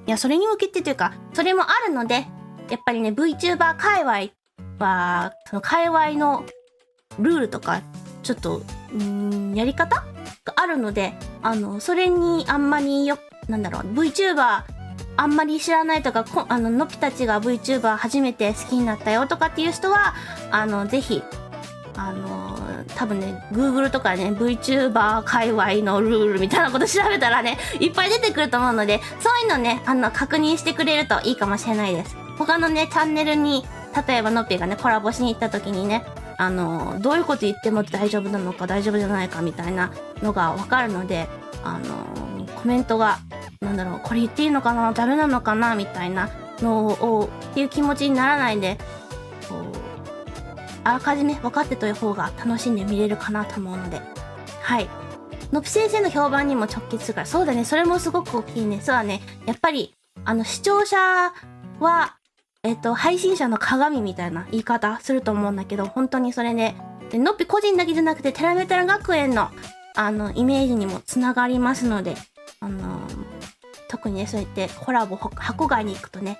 というか、それもあるので、やっぱりね、VTuber 界隈は、その界隈のルールとか、ちょっと、やり方があるので、それにあんまりVTuber あんまり知らないとか、のっぴたちが VTuber 初めて好きになったよとかっていう人は、ぜひ、多分ね、Google とかね、VTuber 界隈のルールみたいなこと調べたらね、いっぱい出てくると思うので、そういうのね、確認してくれるといいかもしれないです。他のね、チャンネルに、例えばのっぴがね、コラボしに行った時にね、どういうこと言っても大丈夫なのか大丈夫じゃないかみたいなのがわかるので、コメントが、これ言っていいのかなダメなのかなみたいなのを、っていう気持ちにならないで、こう、あらかじめ分かってという方が楽しんで見れるかなと思うので、はい。のぴ先生の評判にも直結するから、そうだね、それもすごく大きいね。そうだね、やっぱり、視聴者は、配信者の鏡みたいな言い方すると思うんだけど、本当にそれで、のっぴ個人だけじゃなくて、テラメテラ学園の、イメージにもつながりますので、特にね、そうやってコラボ箱外に行くとね、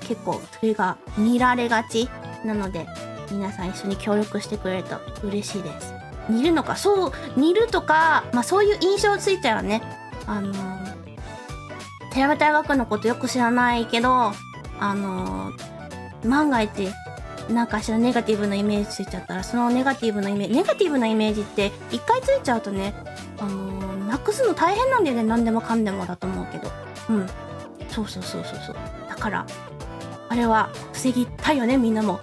結構それが見られがちなので、皆さん一緒に協力してくれると嬉しいです。似るのか、そう、似るとか、まあそういう印象ついちゃうね。テラメテラ学園のことよく知らないけど、万が一、なんかしらネガティブなイメージついちゃったら、そのネガティブなイメージって一回ついちゃうとね、なくすの大変なんだよね。何でもかんでもだと思うけど。うん。そう。だから、あれは防ぎたいよね、みんなも。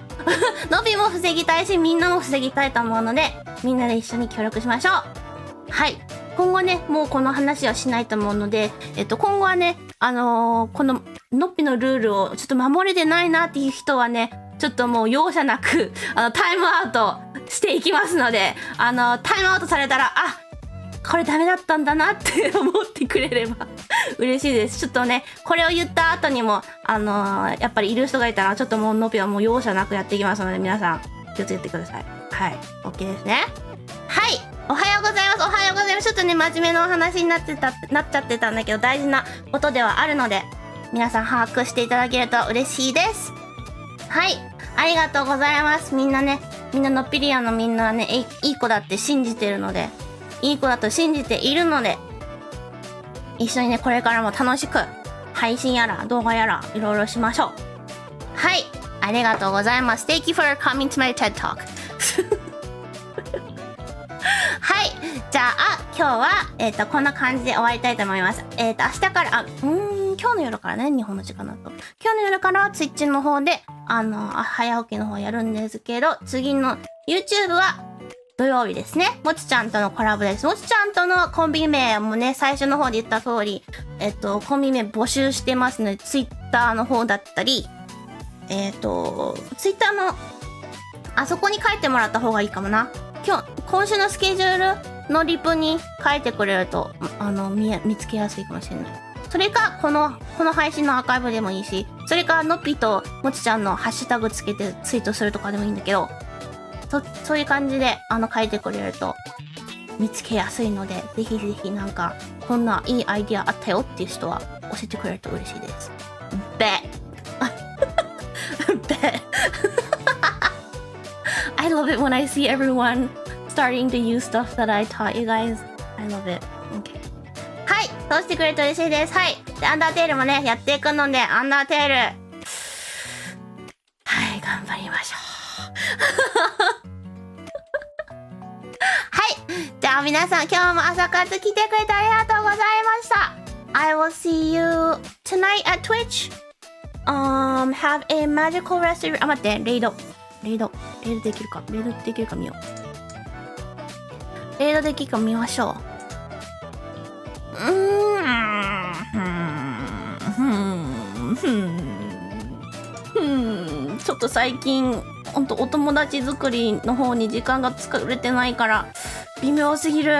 のびも防ぎたいし、みんなも防ぎたいと思うので、みんなで一緒に協力しましょう。はい。今後ね、もうこの話はしないと思うので、今後はね、この、のっぴのルールをちょっと守れてないなっていう人はね、ちょっともう容赦なく、タイムアウトしていきますので、タイムアウトされたら、あ、これダメだったんだなって思ってくれれば嬉しいです。ちょっとね、これを言った後にも、やっぱりいる人がいたら、ちょっともうのっぴはもう容赦なくやっていきますので、皆さん気をつけてください。はい。OK ですね。はい。おはようございます。おはようございます。ちょっとね、真面目なお話になっちゃってたんだけど、大事なことではあるので、皆さん把握していただけると嬉しいです。はい。ありがとうございます。みんなのっぴりやのみんなね、いい子だって信じてるので、いい子だと信じているので、一緒にね、これからも楽しく、配信やら、動画やら、いろいろしましょう。はい。ありがとうございます。Thank you for coming to my TED Talk. はい。じゃあ、今日は、こんな感じで終わりたいと思います。明日から、今日の夜からね、日本の時間だと。今日の夜からは Twitch の方で、早起きの方やるんですけど、次の YouTube は土曜日ですね。もちちゃんとのコラボです。もちちゃんとのコンビ名もね、最初の方で言った通り、コンビ名募集してますので、Twitter の方だったり、Twitter の、あそこに書いてもらった方がいいかもな。今週のスケジュールのリプに書いてくれると、見つけやすいかもしれない。それか、この配信のアーカイブでもいいし、それか、のっぴともちちゃんのハッシュタグつけてツイートするとかでもいいんだけど、そういう感じで、書いてくれると、見つけやすいので、ぜひぜひなんか、こんないいアイディアあったよっていう人は、教えてくれると嬉しいです。I love it when I see everyone starting to use stuff that I taught you guys. I love it. Okay. はい。そうしてくれると嬉しいです。はい。で、アンダーテールもね、やっていくので、アンダーテール。はい、頑張りましょう。はい。じゃあ皆さん、今日も朝活来てくれてありがとうございました。I will see you tonight at Twitch. Have a magical rest of your... 待って、レイドできるか見よう。レイドできるか見ましょう。ちょっと最近ほんとお友達作りの方に時間が使れてないから微妙すぎる。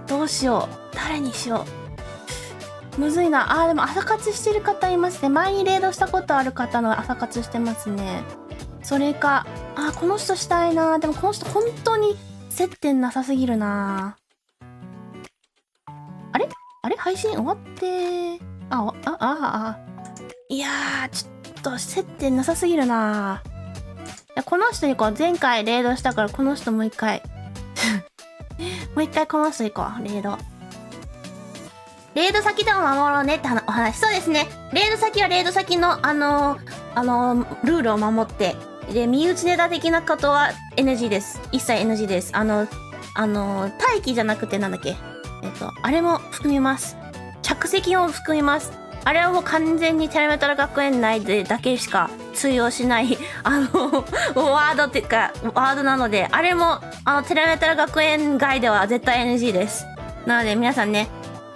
どうしよう。誰にしよう。むずいな。でも朝活してる方いますね。前にレイドしたことある方の朝活してますね。それか、この人したいな。でもこの人本当に接点なさすぎるな。あれ配信終わって、いやー、ちょっと接点なさすぎるな。この人に行こう。前回レイドしたからこの人もう一回。もう一回この人行こう。レイド。レイド先でも守ろうねってお話。そうですね。レイド先はレイド先のルールを守って。で、身内ネタ的なことは NG です。一切 NG です。待機じゃなくてなんだっけ。あれも含みます。着席も含みます。あれはもう完全にテレメタル学園内でだけしか通用しない、ワードっていうか、ワードなので、あれも、テレメタル学園外では絶対 NG です。なので皆さんね、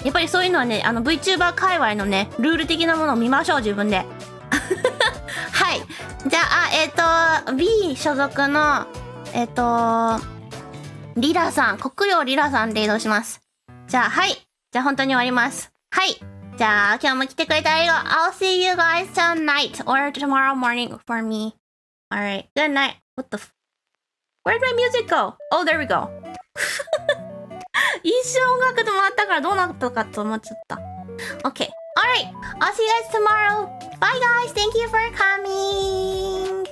やっぱりそういうのはね、VTuber 界隈のね、ルール的なものを見ましょう、自分で。はい。じゃあ、B 所属の、リラさん、国領リラさんレイドします。じゃあ、はい。じゃあ、本当に終わります。はい。じゃあ、今日も来てくれてありがとう。I'll see you guys tonight or tomorrow morning for me. Alright. Good night. What the Where'd my music go? Oh, there we go. 一瞬音楽止まったからどうなったかと思っちゃった。Okay. Alright. I'll see you guys tomorrow. Bye guys. Thank you for coming.